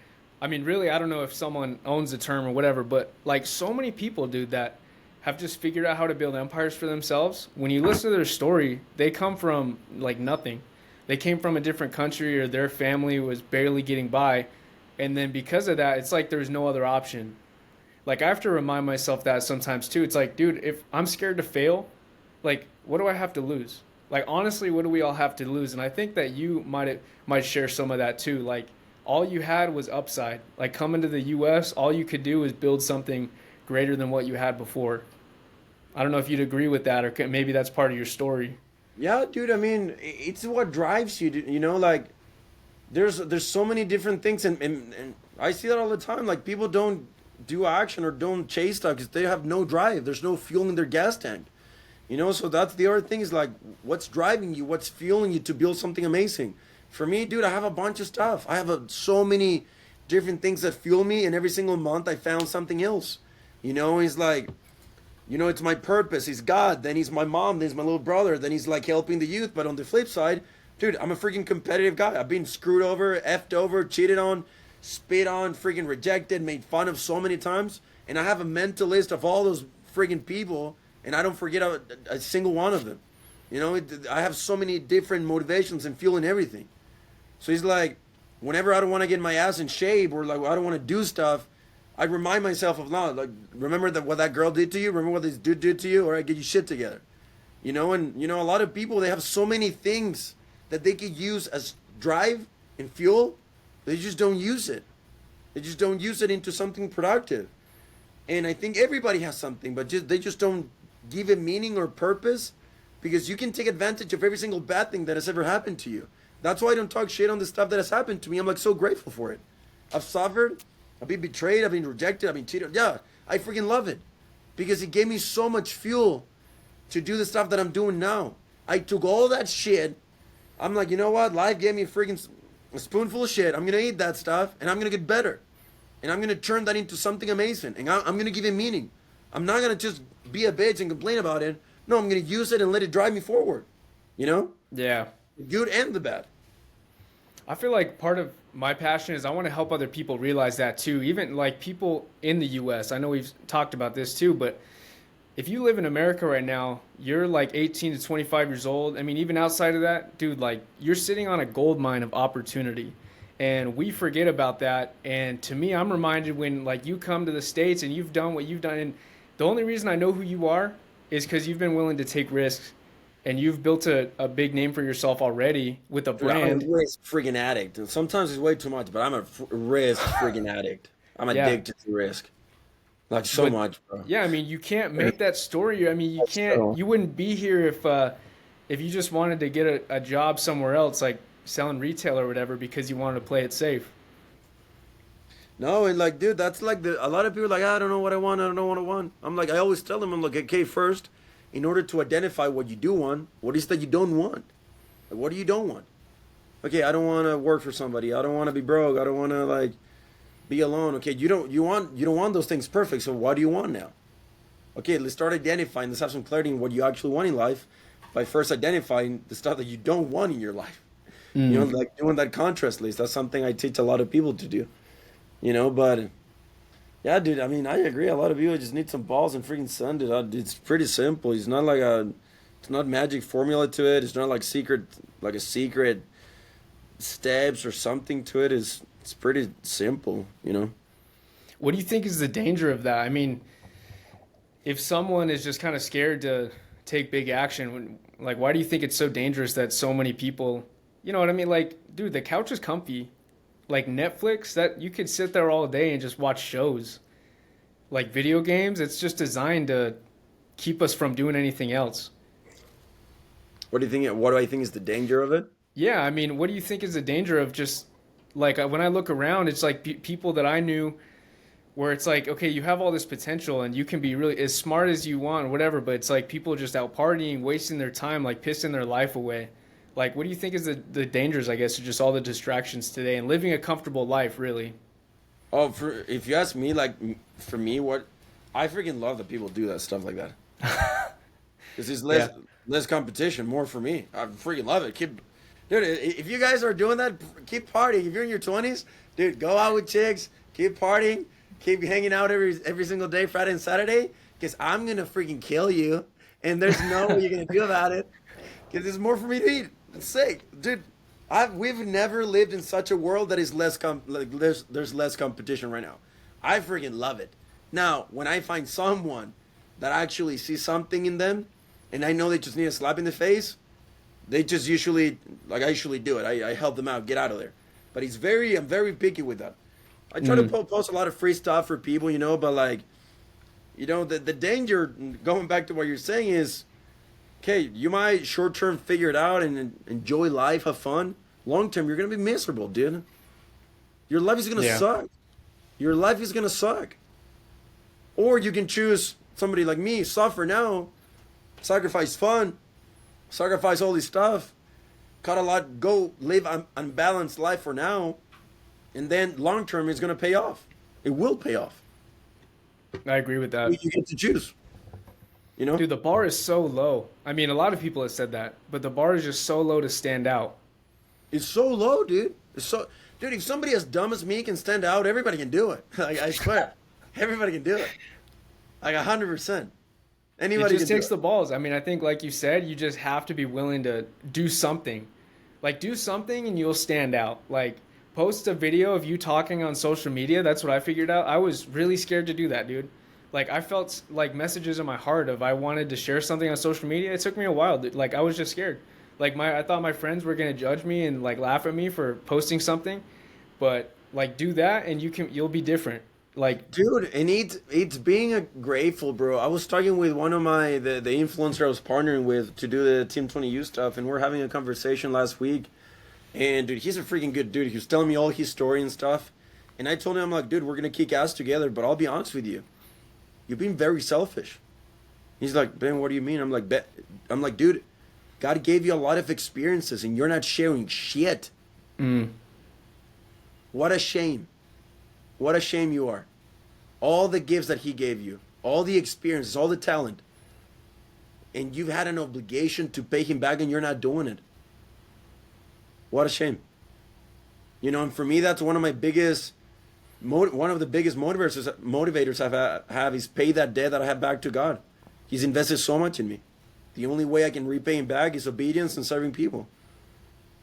I mean, really, I don't know if someone owns the term or whatever, but like so many people, dude, that have just figured out how to build empires for themselves. When you listen to their story, they come from like nothing. They came from a different country or their family was barely getting by. And then because of that, it's like there's no other option. Like I have to remind myself that sometimes too. It's like, dude, if I'm scared to fail, like what do I have to lose? Like honestly, what do we all have to lose? And I think that you might share some of that too. Like all you had was upside. Like coming to the US, all you could do was build something greater than what you had before. I don't know if you'd agree with that or maybe that's part of your story. Yeah, dude. I mean, it's what drives you. Like there's so many different things, and I see that all the time. Like people don't do action or don't chase stuff because they have no drive. There's no fuel in their gas tank. So that's the other thing is like, what's driving you? What's fueling you to build something amazing? For me, dude, I have a bunch of stuff. I have so many different things that fuel me, and every single month I found something else. It's like, it's my purpose. He's God. Then he's my mom. Then he's my little brother. Then he's like helping the youth. But on the flip side, dude, I'm a freaking competitive guy. I've been screwed over, effed over, cheated on, spit on, freaking rejected, made fun of so many times. And I have a mental list of all those freaking people, and I don't forget a single one of them. I have so many different motivations and fuel and everything. So he's like, whenever I don't want to get my ass in shape or like I don't want to do stuff, I remind myself of, no, like, remember that what that girl did to you? Remember what this dude did to you? All right, get your shit together. A lot of people, they have so many things that they could use as drive and fuel. They just don't use it. They just don't use it into something productive. And I think everybody has something, but they just don't give it meaning or purpose, because you can take advantage of every single bad thing that has ever happened to you. That's why I don't talk shit on the stuff that has happened to me. I'm like so grateful for it. I've suffered. I've been betrayed. I've been rejected. I've been cheated. Yeah, I freaking love it because it gave me so much fuel to do the stuff that I'm doing now. I took all that shit. I'm like, you know what? Life gave me a spoonful of shit. I'm going to eat that stuff and I'm going to get better. And I'm going to turn that into something amazing. And I'm going to give it meaning. I'm not going to just be a bitch and complain about it. No, I'm going to use it and let it drive me forward. You know? Yeah. The good and the bad. I feel like part of my passion is I want to help other people realize that too. Even like people in the US. I know we've talked about this too, but if you live in America right now, you're like 18 to 25 years old. I mean, even outside of that, dude, like you're sitting on a gold mine of opportunity. And we forget about that. And to me, I'm reminded when like you come to the States and you've done what you've done. And the only reason I know who you are is because you've been willing to take risks and you've built a big name for yourself already with a Dude, I'm a brand. risk friggin' addict. And sometimes it's way too much, but I'm a risk friggin' addict. I'm Yeah. addicted to risk. Like so But much, bro. yeah, I mean, you can't make that story. I mean, So, you wouldn't be here if you just wanted to get a job somewhere else, like selling retail or whatever, because you wanted to play it safe. no, and like, dude, that's like a lot of people are like, I don't know what I want. I don't know what I want. I'm like, I always tell them, I'm like, okay, first, in order to identify what you do want, what is that you don't want? Like, what do you don't want? Okay, I don't want to work for somebody. I don't want to be broke. I don't want to like be alone. Okay, you don't want those things perfect. So what do you want now? Okay, let's start identifying. Let's have some clarity in what you actually want in life by first identifying the stuff that you don't want in your life. Like doing that contrast list. That's something I teach a lot of people to do. But yeah, dude. I mean, I agree. A lot of people just need some balls and freaking sun, dude. It's pretty simple. It's not magic formula to it. It's not like a secret steps or something to it. It's pretty simple. What do you think is the danger of that? I mean, if someone is just kind of scared to take big action, like why do you think it's so dangerous that so many people, you know what I mean? Like, dude, the couch is comfy. Like Netflix, that you could sit there all day and just watch shows. Like video games, it's just designed to keep us from doing anything else. What do you think? What do I think is the danger of it? Yeah, I mean, what do you think is the danger of just like when I look around, it's like people that I knew where it's like, okay, you have all this potential and you can be really as smart as you want or whatever, but it's like people just out partying, wasting their time, like pissing their life away. Like, what do you think is the dangers, I guess, of just all the distractions today and living a comfortable life, really? Oh, for if you ask me, like for me, what I freaking love that people do that stuff like that. Because there's Yeah. less competition, more for me. I freaking love it. Dude, if you guys are doing that, keep partying. If you're in your 20s, dude, go out with chicks, keep partying, keep hanging out every single day, Friday and Saturday. Because I'm gonna freaking kill you, and there's no way you're gonna do about it. Because there's more for me to eat. It's sick, dude. We've never lived in such a world that is there's less competition right now. I freaking love it. Now, when I find someone that actually sees something in them, and I know they just need a slap in the face, they just usually like I usually do it. I help them out, get out of there. But I'm very picky with that. I try to Mm. post a lot of free stuff for people, but like, the danger going back to what you're saying is, okay, you might short term figure it out and enjoy life, have fun. Long term, you're gonna be miserable, dude. Your life is gonna Yeah. suck. Your life is gonna suck. Or you can choose somebody like me, suffer now, sacrifice fun, sacrifice all this stuff, cut a lot, go live an unbalanced life for now, and then long term it's gonna pay off. It will pay off. I agree with that. You get to choose. You know? Dude, the bar is so low. I mean, a lot of people have said that, but the bar is just so low to stand out. It's so low, dude. Dude. If somebody as dumb as me can stand out, everybody can do it. Like, I swear, everybody can do it. Like 100%. It Anybody just can do takes it. the balls. I mean, I think, like you said, you just have to be willing to do something. Like, do something and you'll stand out. Like, post a video of you talking on social media. That's what I figured out. I was really scared to do that, dude. Like, I felt like messages in my heart of I wanted to share something on social media. It took me a while, dude. Like, I was just scared. Like, I thought my friends were gonna judge me and like laugh at me for posting something, but like, do that and you'll be different. Like, Dude, and it's being a grateful, bro. I was talking with one of the influencer I was partnering with to do the Team 20U stuff, and we're having a conversation last week. And dude, he's a freaking good dude. He was telling me all his story and stuff. And I told him, I'm like, dude, we're gonna kick ass together, but I'll be honest with you. You're being very selfish. He's like, Ben, what do you mean? I'm like, dude, God gave you a lot of experiences and you're not sharing shit. mm, What a shame. What a shame you are. All the gifts that he gave you, all the experiences, all the talent, and you've had an obligation to pay him back and you're not doing it. What a shame. And for me, that's one of my biggest, one of the biggest motivators have is pay that debt that I have back to God. He's invested so much in me. The only way I can repay him back is obedience and serving people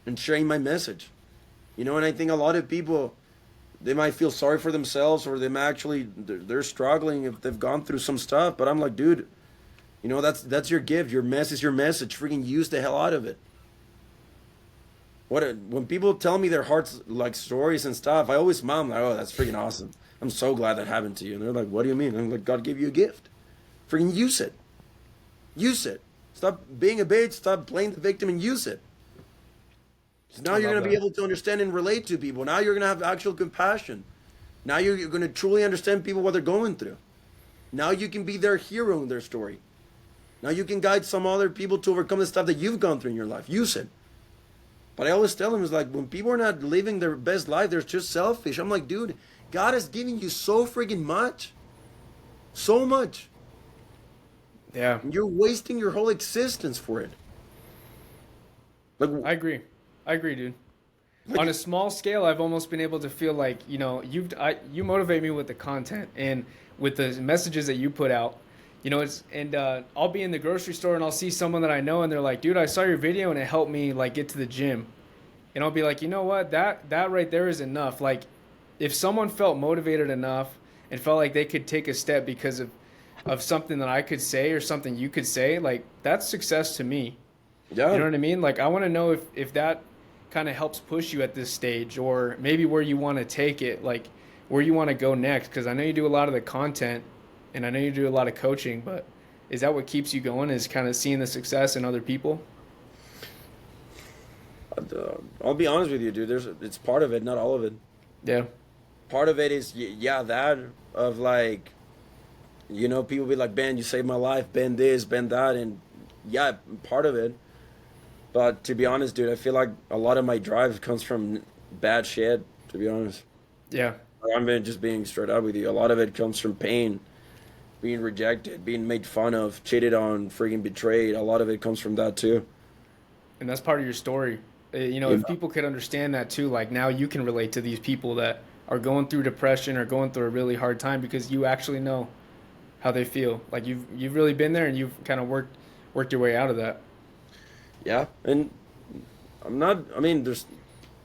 and sharing my message. And I think a lot of people, they might feel sorry for themselves or they're struggling if they've gone through some stuff. But I'm like, dude, that's your gift. Your mess is your message. Freaking use the hell out of it. When people tell me their hearts like stories and stuff, I always smile. I'm like, oh, that's freaking awesome. I'm so glad that happened to you. And they're like, what do you mean? I'm like, God gave you a gift. Freaking use it. Use it. Stop being a bitch. Stop playing the victim and use it. So now I you're love going to be that. able to understand and relate to people. Now you're going to have actual compassion. Now you're going to truly understand people what they're going through. Now you can be their hero in their story. Now you can guide some other people to overcome the stuff that you've gone through in your life. Use it. But I always tell them, it's like, when people are not living their best life, they're just selfish. I'm like, dude, God has given you so freaking much. So much. yeah, And you're wasting your whole existence for it. Like, I agree. I agree, dude. On like a small scale, I've almost been able to feel like, you motivate me with the content and with the messages that you put out. I'll be in the grocery store and I'll see someone that I know and they're like, dude, I saw your video and it helped me like get to the gym. And I'll be like, you know what? That right there is enough. Like, if someone felt motivated enough and felt like they could take a step because of something that I could say or something you could say, like, that's success to me. yeah. You know what I mean? Like, I want to know if that kind of helps push you at this stage, or maybe where you want to take it, like where you want to go next? Because I know you do a lot of the content, and I know you do a lot of coaching, but is that what keeps you going? Is kind of seeing the success in other people? I'll be honest with you, dude. It's part of it, not all of it. Yeah. Part of it is, yeah, that of like, people be like, Ben, you saved my life, Ben this, Ben that, and yeah, part of it. But to be honest, dude, I feel like a lot of my drive comes from bad shit. To be honest, Yeah. just being straight up with you. A lot of it comes from pain, being rejected, being made fun of, cheated on, freaking betrayed. A lot of it comes from that too. And that's part of your story. You If know? people could understand that too, like now you can relate to these people that are going through depression or going through a really hard time because you actually know how they feel. Like you've really been there and you've kind of worked your way out of that. Yeah, and I'm not. I mean, there's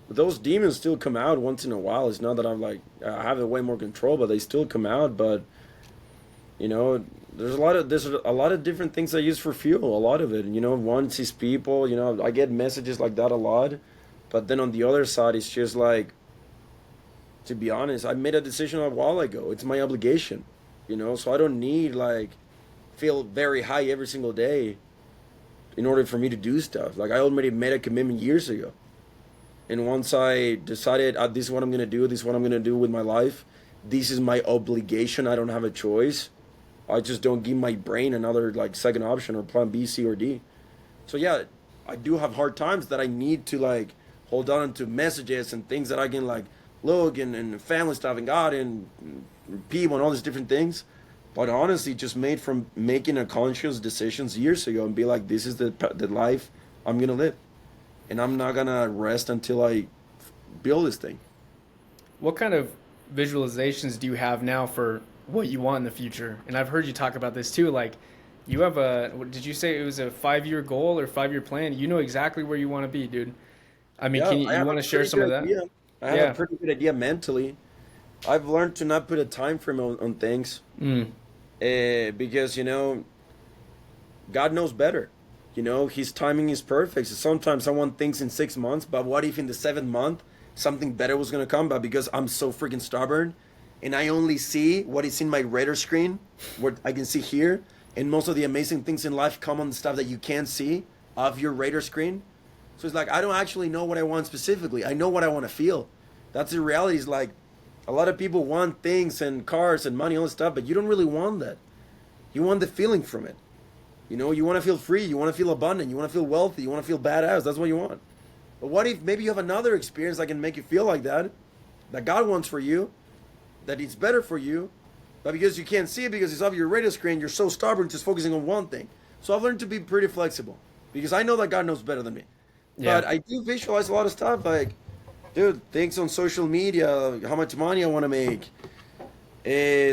those demons still come out once in a while. It's not that I'm like I have way more control, but they still come out. But you know, there's a lot of different things I use for fuel. A lot of it, one sees people. I get messages like that a lot, but then on the other side, it's just like, to be honest, I made a decision a while ago. It's my obligation, so I don't need like feel very high every single day in order for me to do stuff. Like I already made a commitment years ago. And once I decided this is what I'm gonna do, this is what I'm gonna do with my life, this is my obligation. I don't have a choice. I just don't give my brain another like second option or plan B, C, or D. So yeah, I do have hard times that I need to like hold on to messages and things that I can like look and family stuff and God and people and all these different things. But honestly, just made from making a conscious decisions years ago and be like, this is the life I'm gonna live, and I'm not gonna rest until I build this thing. What kind of visualizations do you have now for what you want in the future? And I've heard you talk about this too. Like, you have did you say it was a 5 year goal or 5 year plan? You know exactly where you want to be, dude. I mean, Yeah, I you have want a to share pretty some of good that? idea. I have a Yeah. pretty good idea mentally. I've learned to not put a time frame on things, Mm. because God knows better. His timing is perfect. So sometimes someone thinks in 6 months, but what if in the seventh month something better was gonna come? But because I'm so freaking stubborn, and I only see what is in my radar screen, what I can see here, and most of the amazing things in life come on the stuff that you can't see of your radar screen. So it's like I don't actually know what I want specifically. I know what I want to feel. That's the reality. Is like a lot of people want things and cars and money, all this stuff, but you don't really want that. You want the feeling from it. You want to feel free, you want to feel abundant, you want to feel wealthy, you want to feel badass. That's what you want. But what if maybe you have another experience that can make you feel like that God wants for you, that it's better for you, but because you can't see it because it's off your radar screen, you're so stubborn just focusing on one thing. So I've learned to be pretty flexible because I know that God knows better than me. Yeah. But I do visualize a lot of stuff like, dude, things on social media, how much money I want to make,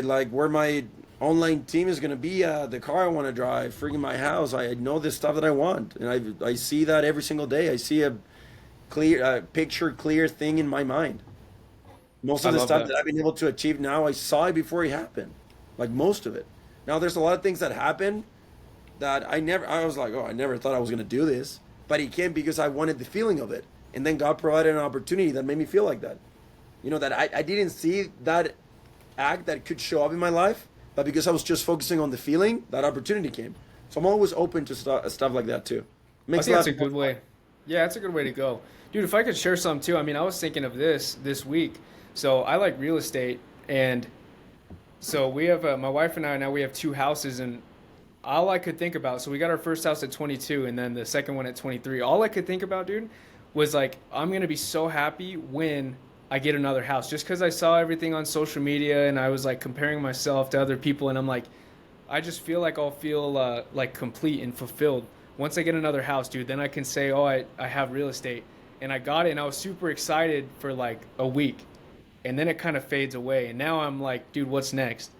like where my online team is gonna be, the car I want to drive, freaking my house. I know this stuff that I want, and I see that every single day. I see a clear, picture, clear thing in my mind. Most I of the love stuff that. that I've been able to achieve now, I saw it before it happened. Like most of it. Now there's a lot of things that happen that I was like, oh, I never thought I was gonna do this, but it came because I wanted the feeling of it, and then God provided an opportunity that made me feel like that. That I didn't see that act that could show up in my life, but because I was just focusing on the feeling, that opportunity came. So I'm always open to stuff like that too. I Makes think that's life a more good fun. way. Yeah, that's a good way to go. Dude, if I could share some too. I mean, I was thinking of this week. So I like real estate, and so we have my wife and I now we have two houses, and all I could think about. So we got our first house at 22, and then the second one at 23. All I could think about, dude, was like I'm gonna be so happy when I get another house, just because I saw everything on social media, and I was like comparing myself to other people, and I'm like, I just feel like I'll feel like complete and fulfilled once I get another house, dude. Then I can say, oh, I have real estate, and I got it, and I was super excited for like a week, and then it kind of fades away, and now I'm like, dude, what's next?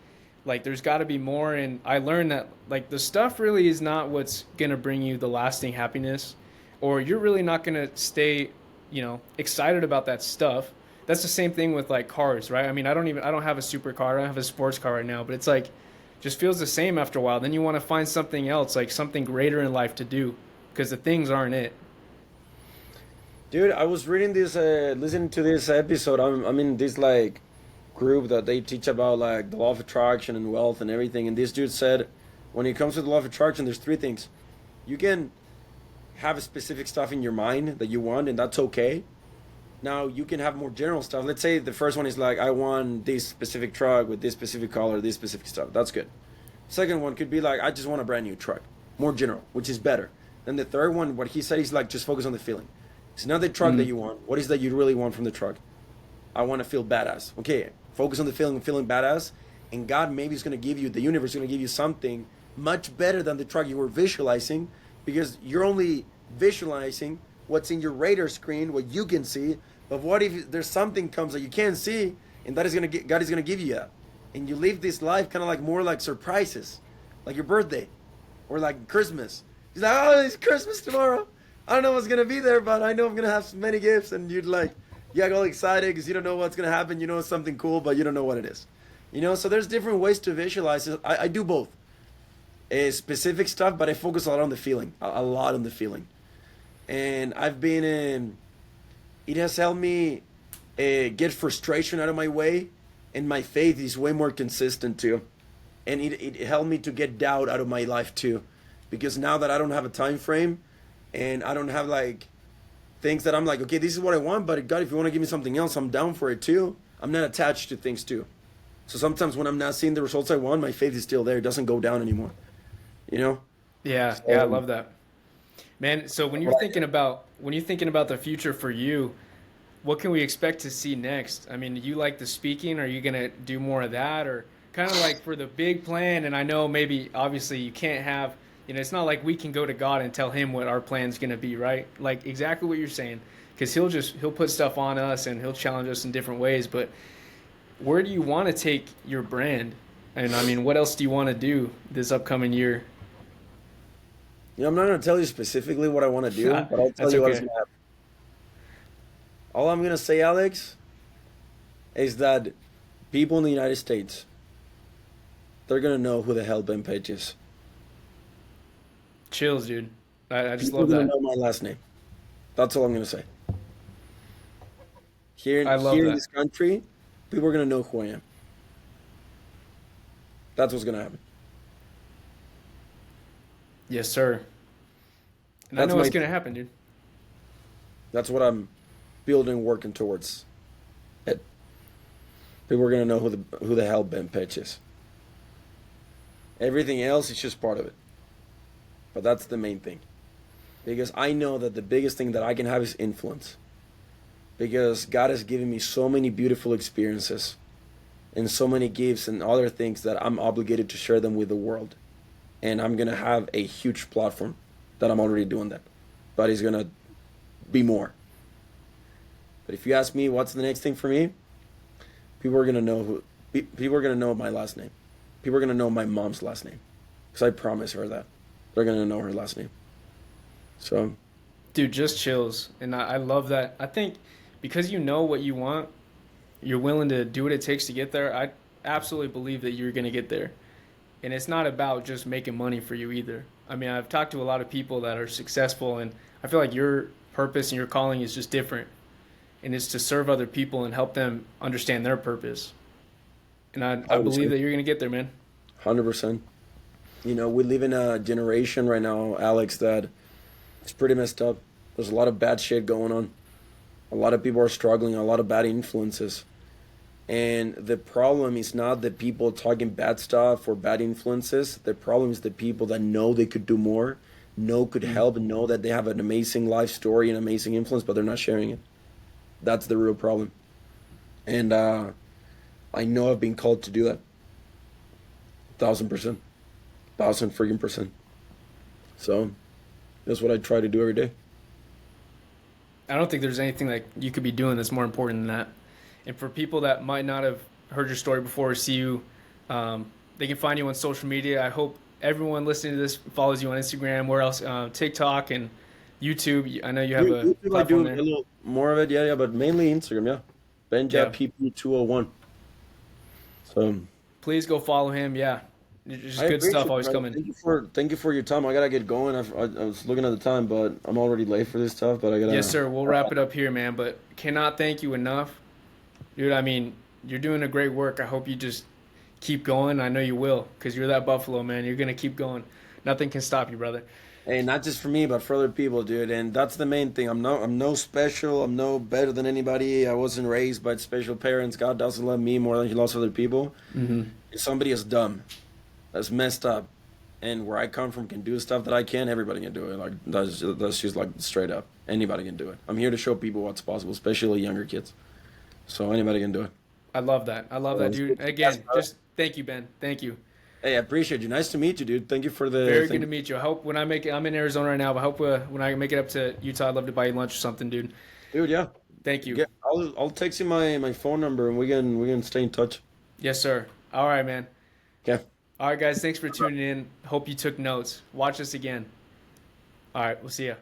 Like, there's got to be more, and I learned that like the stuff really is not what's gonna bring you the lasting happiness, or you're really not gonna stay, excited about that stuff. That's the same thing with like cars, right? I mean, I don't have a supercar, I don't have a sports car right now, but it's like just feels the same after a while. Then you want to find something else, like something greater in life to do, because the things aren't it. Dude, I was reading this, listening to this episode. I'm in this like group that they teach about like the law of attraction and wealth and everything. And this dude said, when it comes to the law of attraction, there's three things. You can have specific stuff in your mind that you want, and that's okay. Now you can have more general stuff. Let's say the first one is like, I want this specific truck with this specific color, this specific stuff. That's good. Second one could be like, I just want a brand new truck, more general, which is better. Then the third one, what he said is like, just focus on the feeling. It's not the truck that Mm. you want. What is that you really want from the truck? I want to feel badass. Okay, focus on the feeling, feeling badass, and God maybe is going to give you, the universe is going to give you something much better than the truck you were visualizing, because you're only visualizing what's in your radar screen, what you can see. But what if there's something comes that you can't see, and that is going to get, God is going to give you that, and you live this life kind of like more like surprises, like your birthday, or like Christmas. He's like, oh, it's Christmas tomorrow. I don't know what's gonna be there, but I know I'm gonna have so many gifts, and you'd like, you get all excited because you don't know what's gonna happen. You know it's something cool, but you don't know what it is. So there's different ways to visualize it. I do both, specific stuff, but I focus a lot on the feeling, a lot on the feeling, and I've been in. It has helped me get frustration out of my way, and my faith is way more consistent too, and it helped me to get doubt out of my life too, because now that I don't have a time frame, and I don't have like things that I'm like, okay, this is what I want, but God, if you want to give me something else, I'm down for it too. I'm not attached to things too. So sometimes when I'm not seeing the results I want, my faith is still there. It doesn't go down anymore. You know? Yeah, yeah, I So love that. Man, so that's what I do. when you're thinking about the future for you, what can we expect to see next? I mean, you like the speaking? Are you gonna do more of that, or kind of like for the big plan? And I know maybe obviously you can't have, it's not like we can go to God and tell him what our plan's gonna be, right? Like exactly what you're saying, because he'll put stuff on us and he'll challenge us in different ways. But where do you want to take your brand? And I mean, what else do you want to do this upcoming year? I'm not gonna tell you specifically what I want to do, but I'll tell That's you what is okay. gonna happen. All I'm gonna say, Alex, is that people in the United States, they're gonna know who the hell Ben Page is. Chills, dude. I just People are love gonna that. know my last name. That's all I'm gonna say. Here, I love here in that. this country, people are gonna know who I am. That's what's gonna happen. Yes, sir. And I That's know it's my. gonna happen, dude. That's what I'm building, working towards. It. People are gonna know who the hell Ben Pitch is. Everything else is just part of it, but that's the main thing. Because I know that the biggest thing that I can have is influence. Because God has given me so many beautiful experiences and so many gifts and other things that I'm obligated to share them with the world. And I'm gonna have a huge platform that I'm already doing that, but it's gonna be more. But if you ask me, what's the next thing for me? People are gonna know people are gonna know my last name. People are gonna know my mom's last name, because I promised her that they're gonna know her last name. So Dude, just chills. And I love that. I think because you know what you want, you're willing to do what it takes to get there. I absolutely believe that you're gonna get there. And it's not about just making money for you either. I mean, I've talked to a lot of people that are successful, and I feel like your purpose and your calling is just different. And it's to serve other people and help them understand their purpose. And I believe 100%, that you're going to get there, man. 100%. We live in a generation right now, Alex, that it's pretty messed up. There's a lot of bad shit going on. A lot of people are struggling. A lot of bad influences. And the problem is not the people talking bad stuff or bad influences. The problem is the people that know they could do more, know could Mm. help, and know that they have an amazing life story and amazing influence, but they're not sharing it. That's the real problem. And I know I've been called to do that. 1,000%. 1,000 freaking %. So that's what I try to do every day. I don't think there's anything that you could be doing that's more important than that. And for people that might not have heard your story before or see you, they can find you on social media. I hope everyone listening to this follows you on Instagram. Where else? TikTok and YouTube. I know you have a YouTube, I platform do a there. little more of it, yeah, but mainly Instagram, yeah. Yeah. BenjaPP201. So Please go follow him. Yeah. Just I good appreciate stuff it, always brother. coming. Thank you for your time. I gotta get going. I was looking at the time, but I'm already late for this stuff. But I Yes, gotta. sir. We'll wrap it up here, man. But cannot thank you enough, dude. I mean, you're doing a great work. I hope you just keep going. I know you will, because you're that Buffalo, man. You're gonna keep going. Nothing can stop you, brother. Hey, not just for me, but for other people, dude. And that's the main thing. I'm no special. I'm no better than anybody. I wasn't raised by special parents. God doesn't love me more than He loves other people. Hmm. If somebody is dumb, that's messed up, and where I come from can do stuff that I can, everybody can do it. Like that's just like straight up. Anybody can do it. I'm here to show people what's possible, especially younger kids. So anybody can do it. I love that. I love So that, it's dude. good. Yes, Again, brother. just thank you, Ben. Thank you. Hey, I appreciate you. Nice to meet you, dude. Thank you for the Very good thing. to meet you. I hope when I make it, I'm in Arizona right now, but I hope when I make it up to Utah, I'd love to buy you lunch or something, dude. Dude, yeah. Thank you. I'll text you my phone number and we can stay in touch. Yes, sir. All right, man. Okay. All right, guys. Thanks for tuning in. Hope you took notes. Watch us again. All right. We'll see ya.